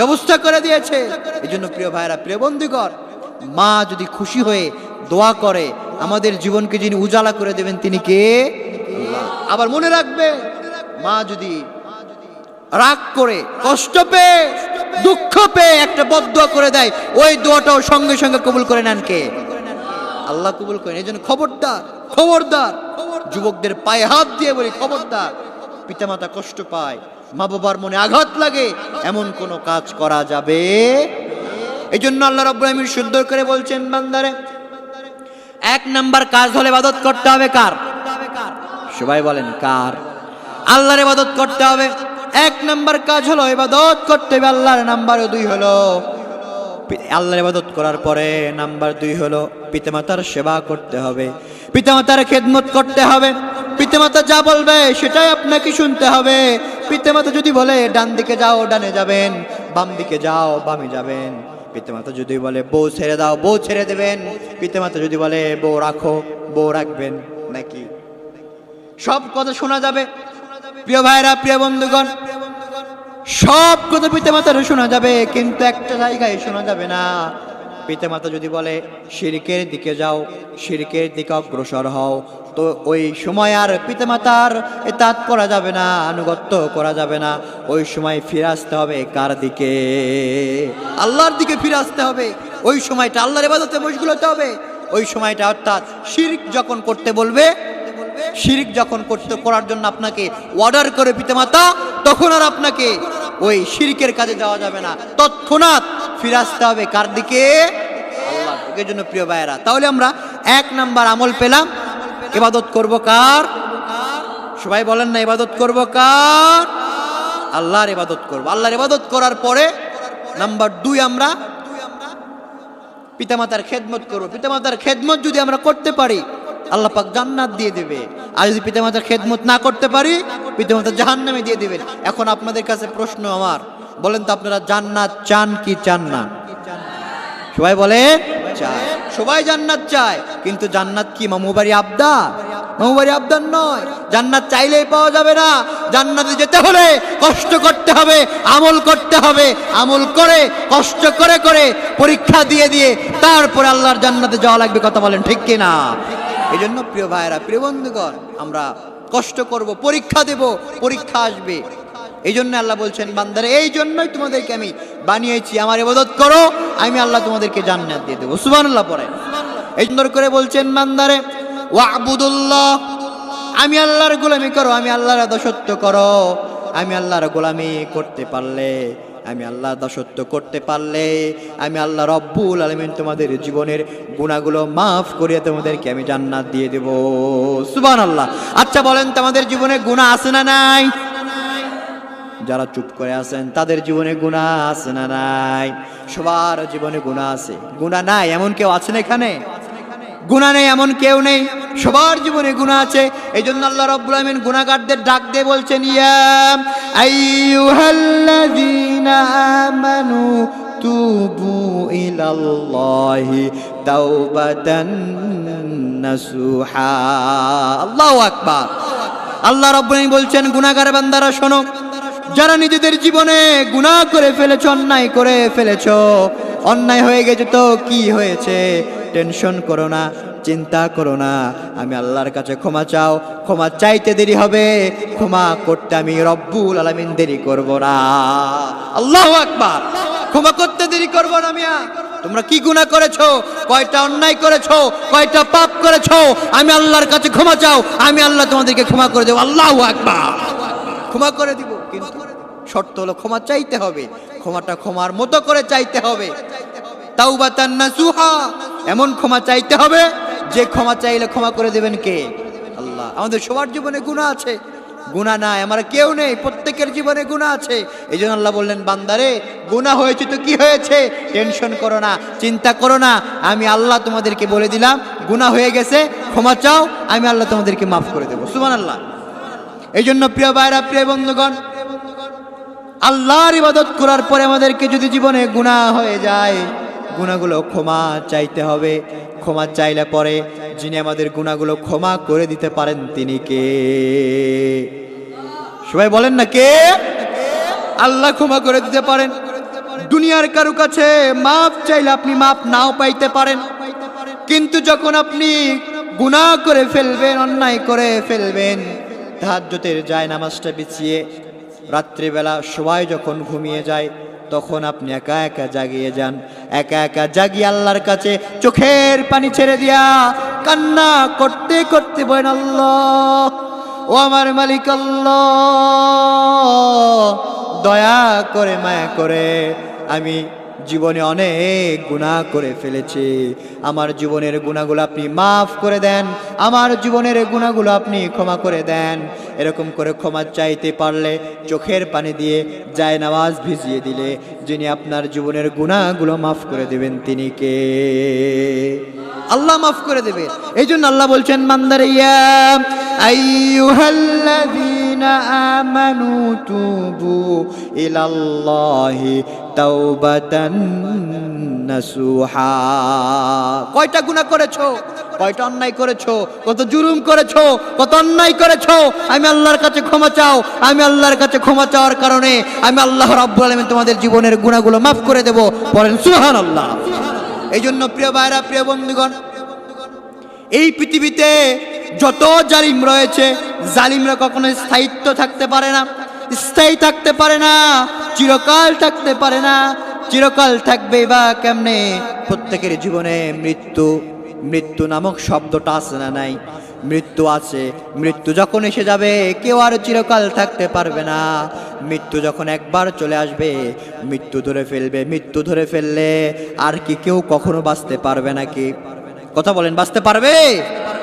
ব্যবস্থা করে দিয়েছে। এই জন্য প্রিয় ভাইরা, প্রিয় বন্ধুগণ, মা যদি খুশি হয়ে দোয়া করে, আমাদের জীবনকে যিনি উজালা করে দেবেন তিনি কে? আল্লাহ। আবার মনে রাখবে, মা যদি রাগ করে, কষ্ট পেয়ে, দুঃখ পেয়ে একটা বদদোয়া করে দেয়, ওই দোয়াটাও সঙ্গে সঙ্গে কবুল করে নেন কে? আল্লাহ কবুল করেন। এই জন্য খবরদার, খবরদার, যুবকদের পায়ে হাত দিয়ে বলি, খবরদার, পিতামাতা কষ্ট পায়, মা বাবার মনে আঘাত লাগে, এমন কোনো কাজ করা যাবে। এই জন্য আল্লাহ রাব্বুল আলামিন সুন্দর করে বলছেন, বান্দারে এক নাম্বার কাজ হলে ইবাদত করতে হবে কার? সবাই বলেন কার? আল্লাহর ইবাদত করতে হবে। এক নাম্বার কাজ হলো ইবাদত করতে হবে আল্লাহর। নাম্বার 2 হলো আল্লাহর ইবাদত করার পরে নাম্বার 2 হলো পিতামাতার সেবা করতে হবে, পিতামাতার খেদমত করতে হবে। পিতামাতা যা বলবে সেটাই আপনাকে শুনতে হবে। পিতামাতা যদি বলে ডান দিকে যাও, ডানে যাবেন, বাম দিকে যাও, বামে যাবেন। পিতামাতা যদি বলে বউ ছেড়ে দাও, বউ ছেড়ে দেবেন। পিতামাতা যদি বলে বউ রাখো, বউ রাখবেন। নাকি সব কথা শোনা যাবে? প্রিয় ভাইরা, প্রিয় বন্ধুগণ, সব কথা পিতামাতার শোনা যাবে, কিন্তু একটা জায়গায় শোনা যাবে না। পিতামাতা যদি বলে শিরকের দিকে যাও, শিরকের দিকে অগ্রসর হও, তো ওই সময় আর পিতামাতার ইতাআত করা যাবে না, আনুগত্য করা যাবে না। ওই সময় ফিরে আসতে হবে কার দিকে? আল্লাহর দিকে ফিরে আসতে হবে। ওই সময়টা আল্লাহর ইবাদতে মশগুল হতে হবে। ওই সময়টা অর্থাৎ শিরক যখন করতে বলবে, শিরক যখন করার জন্য আপনাকে অর্ডার করে পিতামাতা, তখন আর আপনাকে ওই শিরকের কাজে যাওয়া যাবে না, তৎক্ষণাৎ ফিরে আসতে হবে কার দিকে? আল্লাহ। এর জন্য প্রিয় ভাইয়েরা, তাহলে আমরা 1 নাম্বার আমল পেলাম, ইবাদত করব কার? সবাই বলেন না, ইবাদত করব কার? আল্লাহর ইবাদত করব। আল্লাহর ইবাদত করার পরে নাম্বার 2 আমরা পিতামাতার খেদমত করব। পিতামাতার খেদমত যদি আমরা করতে পারি, আল্লাহ পাক জান্নাত দিয়ে দেবে। আর যদি পিতামাতার খেদমত না করতে পারি, পিতামাতা জাহান্নামে দিয়ে দেবেন। এখন আপনাদের কাছে প্রশ্ন আমার, বলেন তো আপনারা জান্নাত চান কি চান না? সবাই বলেন চান। সবাই জান্নাত চায়, কিন্তু জান্নাত কি মামুবাড়ি আবদার? মামুবাড়ি আবদার নয়। জান্নাত চাইলেই পাওয়া যাবে না। জান্নাতে যেতে হলে কষ্ট করতে হবে, আমল করতে হবে। আমল করে, কষ্ট করে করে, পরীক্ষা দিয়ে দিয়ে তারপরে আল্লাহর জান্নাতে যাওয়া লাগবে। কথা বলেন ঠিক কিনা? এই জন্য প্রিয় ভাইরা, প্রিয় বন্ধুগণ, আমরা কষ্ট করব, পরীক্ষা দেব, পরীক্ষা আসবে। এই জন্য আল্লাহ বলছেন, বান্দারে এই জন্যই তোমাদেরকে আমি বানিয়েছি, আমার ইবাদত করো, আমি আল্লাহ তোমাদেরকে জান্নাত দিয়ে দেবো। সুবহানাল্লাহ পড়েন। এই সুন্দর করে বলছেন, বান্দারে ওয়াবুদুল্লাহ, আমি আল্লাহর গোলামি করো, আমি আল্লাহর দাসত্ব করো। আমি আল্লাহর গোলামি করতে পারলে, আমি আল্লাহর দাসত্ব করতে পারলে, আমি আল্লাহ রব্বুল আলামিন তোমাদের জীবনের গুনাহগুলো মাফ করিয়ে তোমাদেরকে আমি জান্নাত দিয়ে দেব। সুবহানাল্লাহ। আচ্ছা বলেন, তোমাদের জীবনে গুনাহ আছে না নাই? যারা চুপ করে আছেন তাদের জীবনে গুনাহ আছে না নাই? সবার জীবনে গুনাহ আছে। গুনাহ নাই এমন কেউ আছেন এখানে? গুনাহ নেই এমন কেউ নেই, সবার জীবনে গুনাহ আছে। এই জন্য আল্লাহ রাব্বুল আলামিন গুনাহগারদের ডাক দিয়ে বলছেন, ইয়া আইয়ুহাল্লাযীনা আমানু তুবু ইলাল্লাহি তাওবাতান নাসুহা। আল্লাহু আকবার। আল্লাহ রাব্বুল আলামিন বলছেন, গুনাহগার বান্দারা শোনো, যারা নিজেদের জীবনে গুনাহ করে ফেলেছো, অন্যায় করে ফেলেছো, অন্যায় হয়ে গেছে তো কি হয়েছে, টেনশন করো না, চিন্তা করো না, আমি আল্লাহর কাছে ক্ষমা চাও। ক্ষমা চাইতে দেরি হবে, ক্ষমা করতে আমি রব্বুল আলামিন দেরি করব না। আল্লাহু আকবার। ক্ষমা করতে দেরি করব না। মিয়া তোমরা কি গুনাহ করেছো, কয়টা অন্যায় করেছো, কয়টা পাপ করেছো, আমি আল্লাহর কাছে ক্ষমা চাও, আমি আল্লাহ তোমাদেরকে ক্ষমা করে দেব। আল্লাহু আকবার। ক্ষমা করে দিব, কিন্তু শর্ত হলো ক্ষমা চাইতে হবে। ক্ষমাটা ক্ষমার মতো করে চাইতে হবে। তাওবাতান নাসুহা, এমন ক্ষমা চাইতে হবে যে ক্ষমা চাইলে ক্ষমা করে দেবেন কে? আল্লাহ। আমাদের সবার জীবনে গুনাহ আছে, গুনাহ নাই আমরা কেউ নেই, প্রত্যেকের জীবনে গুনাহ আছে। এই জন্য আল্লাহ বললেন, বান্দারে গুনাহ হয়েছে তো কি হয়েছে, টেনশন করো না, চিন্তা করো না, আমি আল্লাহ তোমাদেরকে বলে দিলাম গুনাহ হয়ে গেছে, ক্ষমা চাও, আমি আল্লাহ তোমাদেরকে মাফ করে দেবো। সুবহানাল্লাহ। এই জন্য প্রিয় ভাইরা, প্রিয় বন্ধুগণ, আল্লাহর ইবাদত করার পরে আমাদেরকে যদি জীবনে গুনাহ হয়ে যায়, গুনাহগুলো ক্ষমা চাইতে হবে। ক্ষমা চাইলে পরে যিনি আমাদের গুনাহগুলো ক্ষমা করে দিতে পারেন তিনি কে? সবাই বলেন না কে? আল্লাহ ক্ষমা করে দিতে পারেন। দুনিয়ার কারো কাছে মাফ চাইলে আপনি মাফ নাও পাইতে পারেন, কিন্তু যখন আপনি গুনাহ করে ফেলবেন, অন্যায় করে ফেলবেন, তাহাজ্জুদের জায়নামাজটা বিছিয়ে রাত্রিবেলা সবাই যখন ঘুমিয়ে যায়, তখন আপনি একা একা জাগিয়ে যান। একা একা জাগিয়ে আল্লাহর কাছে চোখের পানি ছেড়ে দিয়া কান্না করতে করতে বলেন, আল্লাহ, ও আমার মালিক আল্লাহ, দয়া করে, মায়া করে, আমি জীবনে অনেক গুনাহ করে ফেলেছি, আমার জীবনের গুনাহগুলো আপনি মাফ করে দেন, আমার জীবনের গুনাহগুলো আপনি ক্ষমা করে দেন। এরকম করে ক্ষমা চাইতে পারলে, চোখের পানি দিয়ে জায়নামাজ ভিজিয়ে দিলে, যিনি আপনার জীবনের গুনাহগুলো মাফ করে দেবেন তিনি কে? আল্লাহ মাফ করে দেবে। এই জন্য আল্লাহ বলছেন, বান্দারে ইয়া আইয়ুহাল্লাযীনা আমানু তুবু ইলাল্লাহি তাওবাতান নাসুহা। কয়টা গুনাহ করেছো, কয়টা অন্যায় করেছো, কত জুলুম করেছো, কত অন্যায় করেছো, আমি আল্লাহর কাছে ক্ষমা চাও। আমি আল্লাহর কাছে ক্ষমা চাওয়ার কারণে আমি আল্লাহ রাব্বুল আলামিন তোমাদের জীবনের গুনাহগুলো মাফ করে দেব। বলেন সুবহানাল্লাহ। এই জন্য প্রিয় ভাইরা, প্রিয় বন্ধুগণ, এই পৃথিবীতে যত জালিম রয়েছে, জালিমরা কখনো স্থায়িত্ব থাকতে পারে না, স্থায়ী থাকতে পারে না, চিরকাল থাকতে পারে না। চিরকাল থাকবে বা কেমনে? প্রত্যেকের জীবনে মৃত্যু, মৃত্যু নামক শব্দটা আছে না নাই? মৃত্যু আছে। মৃত্যু যখন এসে যাবে, কেউ আর চিরকাল থাকতে পারবে না। মৃত্যু যখন একবার চলে আসবে, মৃত্যু ধরে ফেলবে। মৃত্যু ধরে ফেললে আর কি কেউ কখনো বাঁচতে পারবে নাকি? কথা বলেন, বাঁচতে পারবে?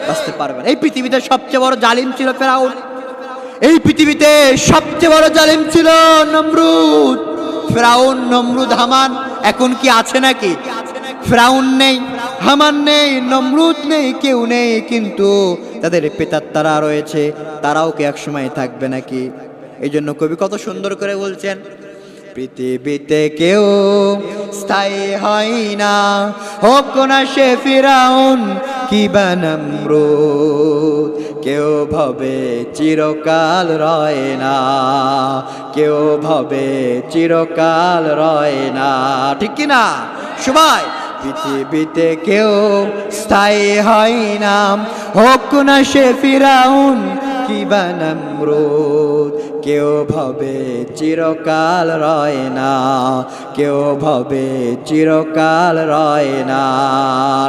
বাঁচতে পারবে না। এই পৃথিবীতে সবচেয়ে বড় জালিম ছিল ফেরাউন। এই পৃথিবীতে সবচেয়ে বড় জালিম ছিল নমরুদ। ফেরাউন, নমরুদ, হামান এখন কি আছে নাকি? ফেরাউন নেই, হামান নেই, নমরুদ নেই, কেউ নেই, কিন্তু তাদের প্রেতাত্মারা রয়েছে, তারাও কি এক সময় থাকবে নাকি? এই জন্য কবি কত সুন্দর করে বলছেন, পৃথিবীতে কেউ স্থায়ী হয় না, হোক না সে ফিরাউন কিবা নমরুদ। কেউ ভাবে চিরকাল রয় না, কেউ ভাবে চিরকাল রয় না, ঠিক কি না সবাই? পৃথিবীতে কেউ স্থায়ী হয় না, হোক না সে ফিরাউন কিবা নমরুদ। কেউ ভাবে চিরকাল রয় না, কেউ ভাবে চিরকাল রয় না,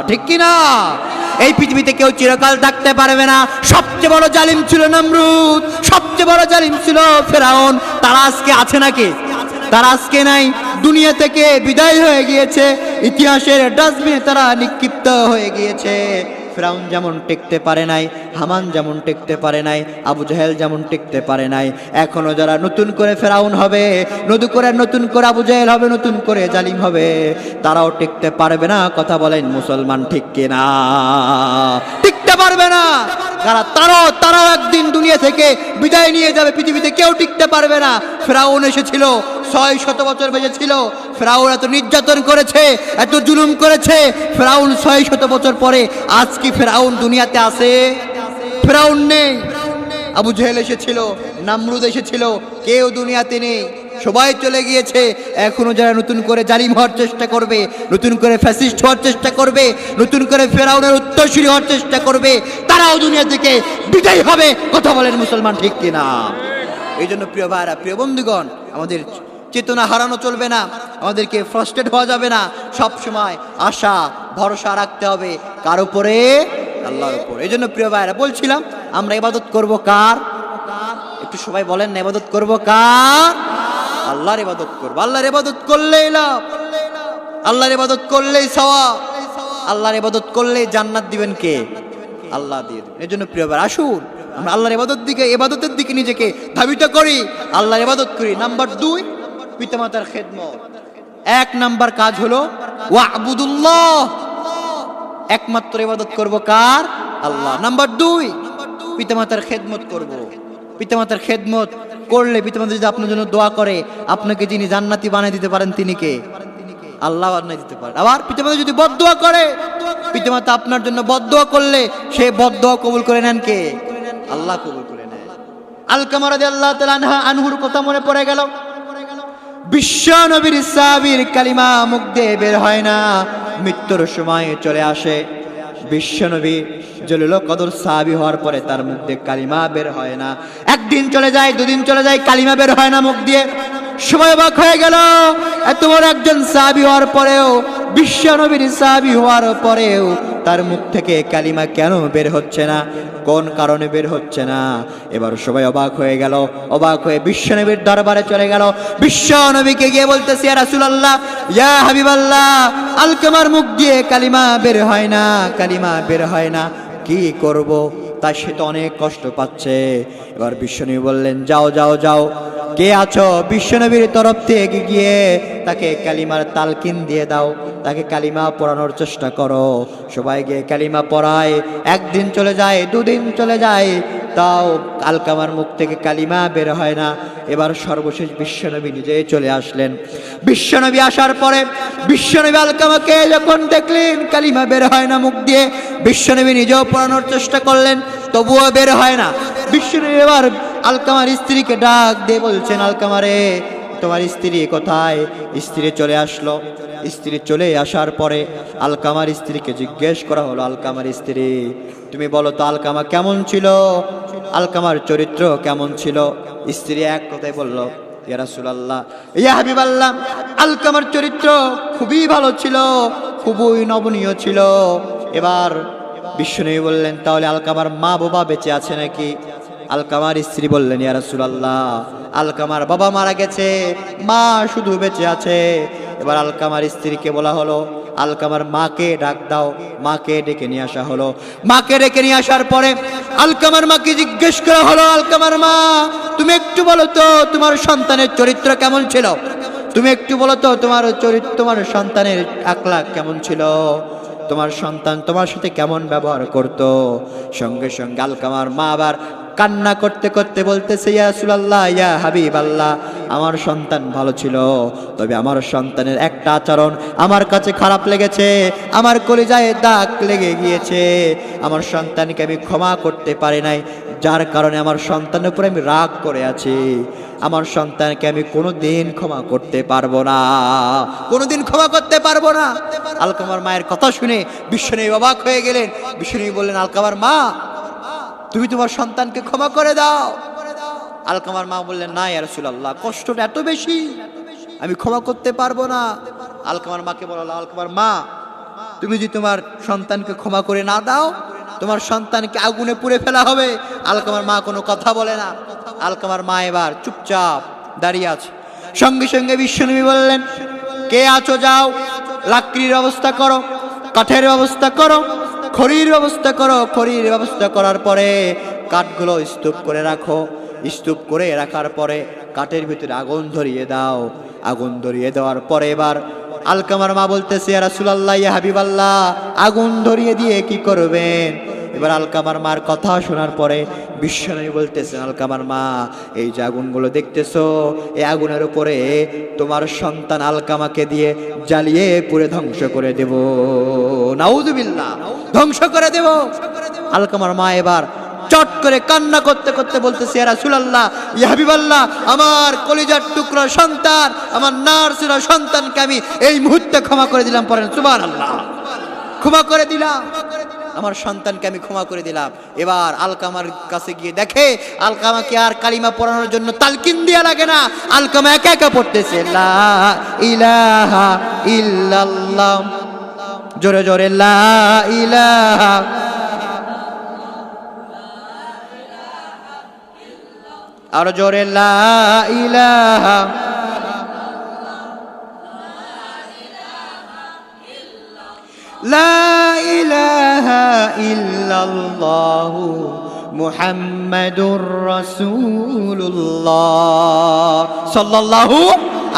ঠিক কি না? এই পৃথিবীতে কেউ চিরকাল থাকতে পারবে না। সবচেয়ে বড় জালিম ছিল নমরুদ, সবচেয়ে বড় জালিম ছিল ফেরাউন। তারা আজকে আছে নাকি? তারা আজকে নাই, দুনিয়া থেকে বিদায় হয়ে গিয়েছে, ইতিহাসের ডাস্টবিনে তারা নিক্ষিপ্ত হয়ে গিয়েছে। ফিরাউন যেমন টিকতে পারে নাই, হামান যেমন টিকতে পারে নাই, আবু জাহেল যেমন টিকতে পারে নাই, এখনো যারা নতুন করে ফিরাউন হবে, নতুন করে আবু জাহেল হবে, নতুন করে জালিম হবে, তারাও টিকতে পারবে না। কথা বলেন মুসলমান, ঠিক কিনা? টিকতে পারবে না। তারাও একদিন দুনিয়া থেকে বিদায় নিয়ে যাবে, পৃথিবীতে কেউ টিকতে পারবে না। ফিরাউন এসেছিল, 600 বছর বেঁচেছিল। ফিরাউন এত নির্যাতন করেছে, এত জুলুম করেছে। ফিরাউন 600 বছর পরে আজ কি ফিরাউন দুনিয়াতে আছে? ফিরাউন নেই। আবু জাহেল এসেছিল, নমরুদ এসেছিল, কেউ দুনিয়াতে নেই, সবাই চলে গিয়েছে। এখনো যারা নতুন করে জালিম হওয়ার চেষ্টা করবে, নতুন করে ফ্যাসিস্ট হওয়ার চেষ্টা করবে, নতুন করে ফেরাউনের উত্তরসূরি হওয়ার চেষ্টা করবে, তারাও দুনিয়া থেকে বিদায় হবে। কথা বলেন মুসলমান, ঠিক কিনা? এই জন্য প্রিয় ভাইরা, প্রিয় বন্ধুগণ, আমাদের চেতনা হারানো চলবে না, আমাদেরকে ফ্রাস্ট্রেট হওয়া যাবে না। সব সময় আশা ভরসা রাখতে হবে কার উপরে? আল্লাহর উপর। এই জন্য প্রিয় ভাইরা, বলছিলাম আমরা ইবাদত করব কার? একটু সবাই বলেন না, ইবাদত করব কার? আল্লাহর ইবাদত করব। আল্লাহর ইবাদত করলেই লাভ, আল্লাহর ইবাদত করলেই সওয়াব, আল্লাহর ইবাদত করলেই জান্নাত দিবেন কে? আল্লাহ দিয়ে দিবেন। এই জন্য প্রিয় ভাই, আসুন আমরা আল্লাহর ইবাদতের দিকে নিজেকে ধাবিত করি, আল্লাহর ইবাদত করি। নাম্বার 2, পিতামাতার খেদমত। 1 নাম্বার কাজ হলো ওয়া'বুদুল্লাহ, একমাত্র ইবাদত করব কার? আল্লাহ। নাম্বার 2, পিতামাতার খেদমত করব। পিতামাতার খেদমত করলে, পিতামাতা যদি আপনার জন্য দোয়া করে, আপনাকে যিনি জান্নাতি বানিয়ে দিতে পারেন তিনি কে? আল্লাহ বানিয়ে দিতে পারেন। আবার পিতামাতা যদি বদদোয়া করে, পিতামাতা আপনার জন্য বদদোয়া করলে সেই বদদোয়া কবুল করে নেন কে? আল্লাহ কবুল করে নেন। আলকামা রাদিয়াল্লাহু তাআলা আনহুর কথা মনে পড়ে গেল। বিশ্ব নবীর সাহাবীর কালিমা মুখ দিয়ে বের হয় না, মৃত্যুর সময় চলে আসে। বিশ্ব নবী জলিল কদর সাহাবী হওয়ার পরে তার মুখ দিয়ে কালিমা বের হয় না। একদিন চলে যায়, দুদিন চলে যায়, কালিমা বের হয় না মুখ দিয়ে। সবাই অবাক হয়ে গেল, এত বড় একজন সাহাবী হওয়ার পরেও, বিশ্ব নবীর সাহাবী হওয়ার পরেও তার মুখ থেকে কালিমা কেন বের হচ্ছে না? কোন কারণে বের হচ্ছে না? এবার সবাই অবাক হয়ে গেল। অবাক হয়ে বিশ্ব নবীর দরবারে চলে গেল। বিশ্ব নবীকে গিয়ে বলতেছে, ইয়া রাসূলুল্লাহ, ইয়া হাবিবাল্লাহ, আলকামার মুখ দিয়ে কালিমা বের হয় না, কালিমা বের হয় না, কি করব? তাই সে তো অনেক কষ্ট পাচ্ছে। এবার বিশ্বনবী বললেন, যাও যাও যাও, কে আছো বিশ্বনবীর তরফ থেকে গিয়ে তাকে কালিমার তালকিন দিয়ে দাও, তাকে কালিমা পড়ানোর চেষ্টা করো। সবাই গিয়ে কালিমা পড়ায়। একদিন চলে যায়, দুদিন চলে যায়, তাও আলকামার মুখ থেকে কালিমা বের হয় না। এবার সর্বশেষ বিশ্বনবী নিজে চলে আসলেন। বিশ্বনবী আসার পরে বিশ্বনবী আলকামাকে যখন দেখলেন কালিমা বের হয় না মুখ দিয়ে, বিশ্বনবী নিজেও পড়ানোর চেষ্টা করলেন, তবুও বের হয় না। বিশ্বনবী এবার আলকামার স্ত্রীকে ডাক দিয়ে বলছেন, আলকামারে, তোমার স্ত্রী কোথায়? স্ত্রী চলে আসলো। স্ত্রী চলে আসার পরে আলকামার স্ত্রীকে জিজ্ঞেস করা হলো, আলকামার স্ত্রী, তুমি বলো তো আলকামা কেমন ছিল? আলকামার চরিত্র কেমন ছিল? স্ত্রী এক কথায় বলল, ইয়া রাসূলুল্লাহ, ইয়া হাবিবাল্লাহ, আলকামার চরিত্র খুবই ভালো ছিল, খুবই নমনীয় ছিল। এবার বিশ্বনবী বললেন, তাহলে আলকামার মা বাবা বেঁচে আছে নাকি? আলকামার স্ত্রী বললেন, ইয়া রাসূলুল্লাহ, আলকামার বাবা মারা গেছে, মা শুধু বেঁচে আছে। এবার আলকামার স্ত্রীকে বলা হলো, আলকামার মাকে ডাক দাও। মাকে ডেকে নিয়ে আসা হলো। মাকে ডেকে নিয়ে আসার পরে আলকামার মাকে জিজ্ঞেস করা হলো, আলকামার মা, তুমি একটু বলো তো তোমার সন্তানের চরিত্র কেমন ছিল? তুমি একটু বলো তো তোমার সন্তানের আখলাক কেমন ছিল? তোমার সন্তান তোমার সাথে কেমন ব্যবহার করত? সঙ্গে সঙ্গে আলকামার মা আবার কান্না করতে করতে বলতেছে, ইয়া রাসূলুল্লাহ, ইয়া হাবিবাল্লাহ, আমার সন্তান ভালো ছিল, তবে আমার সন্তানের একটা আচরণ আমার কাছে খারাপ লেগেছে, আমার কলিজায় দাগ লেগে গিয়েছে। আমার সন্তানকে আমি ক্ষমা করতে পারি নাই, যার কারণে আমার সন্তানের উপরে আমি রাগ করে আছি। আমার সন্তানকে আমি কোনোদিন ক্ষমা করতে পারবো না, কোনোদিন ক্ষমা করতে পারবো না। আলকামার মায়ের কথা শুনে বিশ্বনবী অবাক হয়ে গেলেন। বিশ্বনবী বললেন, আলকামার মা, তুমি তোমার সন্তানকে ক্ষমা করে দাও। আলকামার মা বললেন, না ইয়া রাসূলুল্লাহ, কষ্টটা এত বেশি, আমি ক্ষমা করতে পারবো না। আলকামার মাকে বলল, আলকামার মা, তুমি যদি তোমার সন্তানকে ক্ষমা করে না দাও, তোমার সন্তানকে আগুনে পুড়ে ফেলা হবে। আলকামার মা কোনো কথা বলে না। আলকামার মা এবার চুপচাপ দাঁড়িয়ে আছে। সঙ্গে সঙ্গে বিশ্বনবী বললেন, কে আছো, যাও লাকড়ির ব্যবস্থা করো, কাঠের ব্যবস্থা করো, খড়ির ব্যবস্থা করো। খড়ির ব্যবস্থা করার পরে কাঠগুলো স্তূপ করে রাখো, স্তূপ করে রাখার পরে কাঠের ভিতরে আগুন ধরিয়ে দাও। আগুন ধরিয়ে দেওয়ার পরে এবার আলকামার মা বলতেছে, ইয়া রাসূলুল্লাহ, ইয়া হাবিবাল্লাহ, আগুন ধরিয়ে দিয়ে কি করবেন? এবার আলকামার মার কথা শোনার পরে বিশ্বনবী বলতেছেন, আলকামার মা, এই যে আগুনগুলো দেখতেছো, এই আগুনের উপরে তোমার সন্তান আলকামাকে দিয়ে জ্বালিয়ে পুড়ে ধ্বংস করে দেব। নাউযুবিল্লাহ, ধ্বংস করে দেব। আলকামার মা এবার চট করে কান্না করতে করতে বলতেছে, ইয়া রাসূলুল্লাহ, ইয়া হাবিবাল্লাহ, আমার কলিজার টুকরা সন্তান, আমার নার্সিরা সন্তানকে আমি এই মুহূর্তে ক্ষমা করে দিলাম। পড়েন সুবহানাল্লাহ। ক্ষমা করে দিলাম, আমার সন্তানকে আমি ক্ষমা করে দিলাম। এবার আলকামার কাছে গিয়ে দেখে আলকামাকে আর কালিমা পড়ানোর জন্য তালকিন দেয়া লাগে না, আলকামা একা একা পড়তেছে, লা ইলাহা ইল্লাল্লাহ, জোরে জোরে লা ইলাহা, আর জোরে লা ইলাহা, লা ইলাহা ইল্লাল্লাহু মুহাম্মাদুর রাসূলুল্লাহ সাল্লাল্লাহু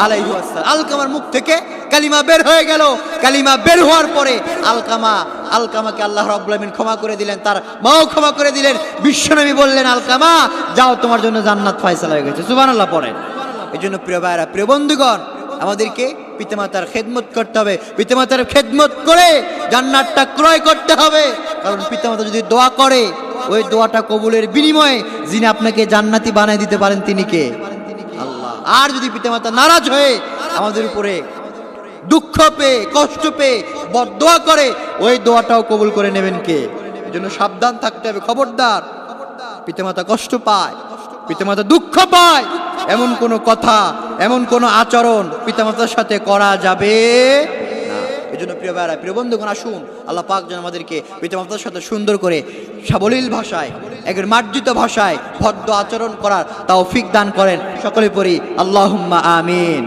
আলাইহি ওয়াসাল্লাম। আলকামার মুখ থেকে কালিমা বের হয়ে গেল। কালিমা বের হওয়ার পরে আলকামাকে আল্লাহ রাব্বুল আলামিন ক্ষমা করে দিলেন, তার মাও ক্ষমা করে দিলেন। বিশ্বনবী বললেন, আলকামা যাও, তোমার জন্য জান্নাত ফয়সালা হয়ে গেছে। সুবহানাল্লাহ পড়েন। এজন্য প্রিয় ভাইরা, প্রিয় বন্ধুগণ, আমাদেরকে পিতামাতার খেদমত করতে হবে। পিতামাতার খেদমত করে জান্নাতটা ক্রয় করতে হবে। কারণ পিতামাতা যদি দোয়া করে, ওই দোয়াটা কবুলের বিনিময়ে যিনি আপনাকে জান্নাতি বানায় দিতে পারেন তিনি কে? আল্লাহ। আর যদি পিতামাতা নারাজ হয়ে আমাদের উপরে দুঃখ পেয়ে, কষ্ট পেয়ে বদদোয়া করে, ওই দোয়াটাও কবুল করে নেবেন কে? এজন্য সাবধান থাকতে হবে। খবরদার, পিতামাতা কষ্ট পায়, পিতামাতা দুঃখ পায়, এমন কোনো কথা, এমন কোনো আচরণ পিতামাতার সাথে করা যাবে না। এজন্য প্রিয় ভাইরা, প্রিয় বন্ধুগণ, আসুন আল্লাহ পাক যেন আমাদেরকে পিতামাতার সাথে সুন্দর করে সাবলীল ভাষায়, একজন মার্জিত ভাষায় ভদ্র আচরণ করার তৌফিক দান করেন। সকলে পড়ি আল্লাহুম্মা আমিন।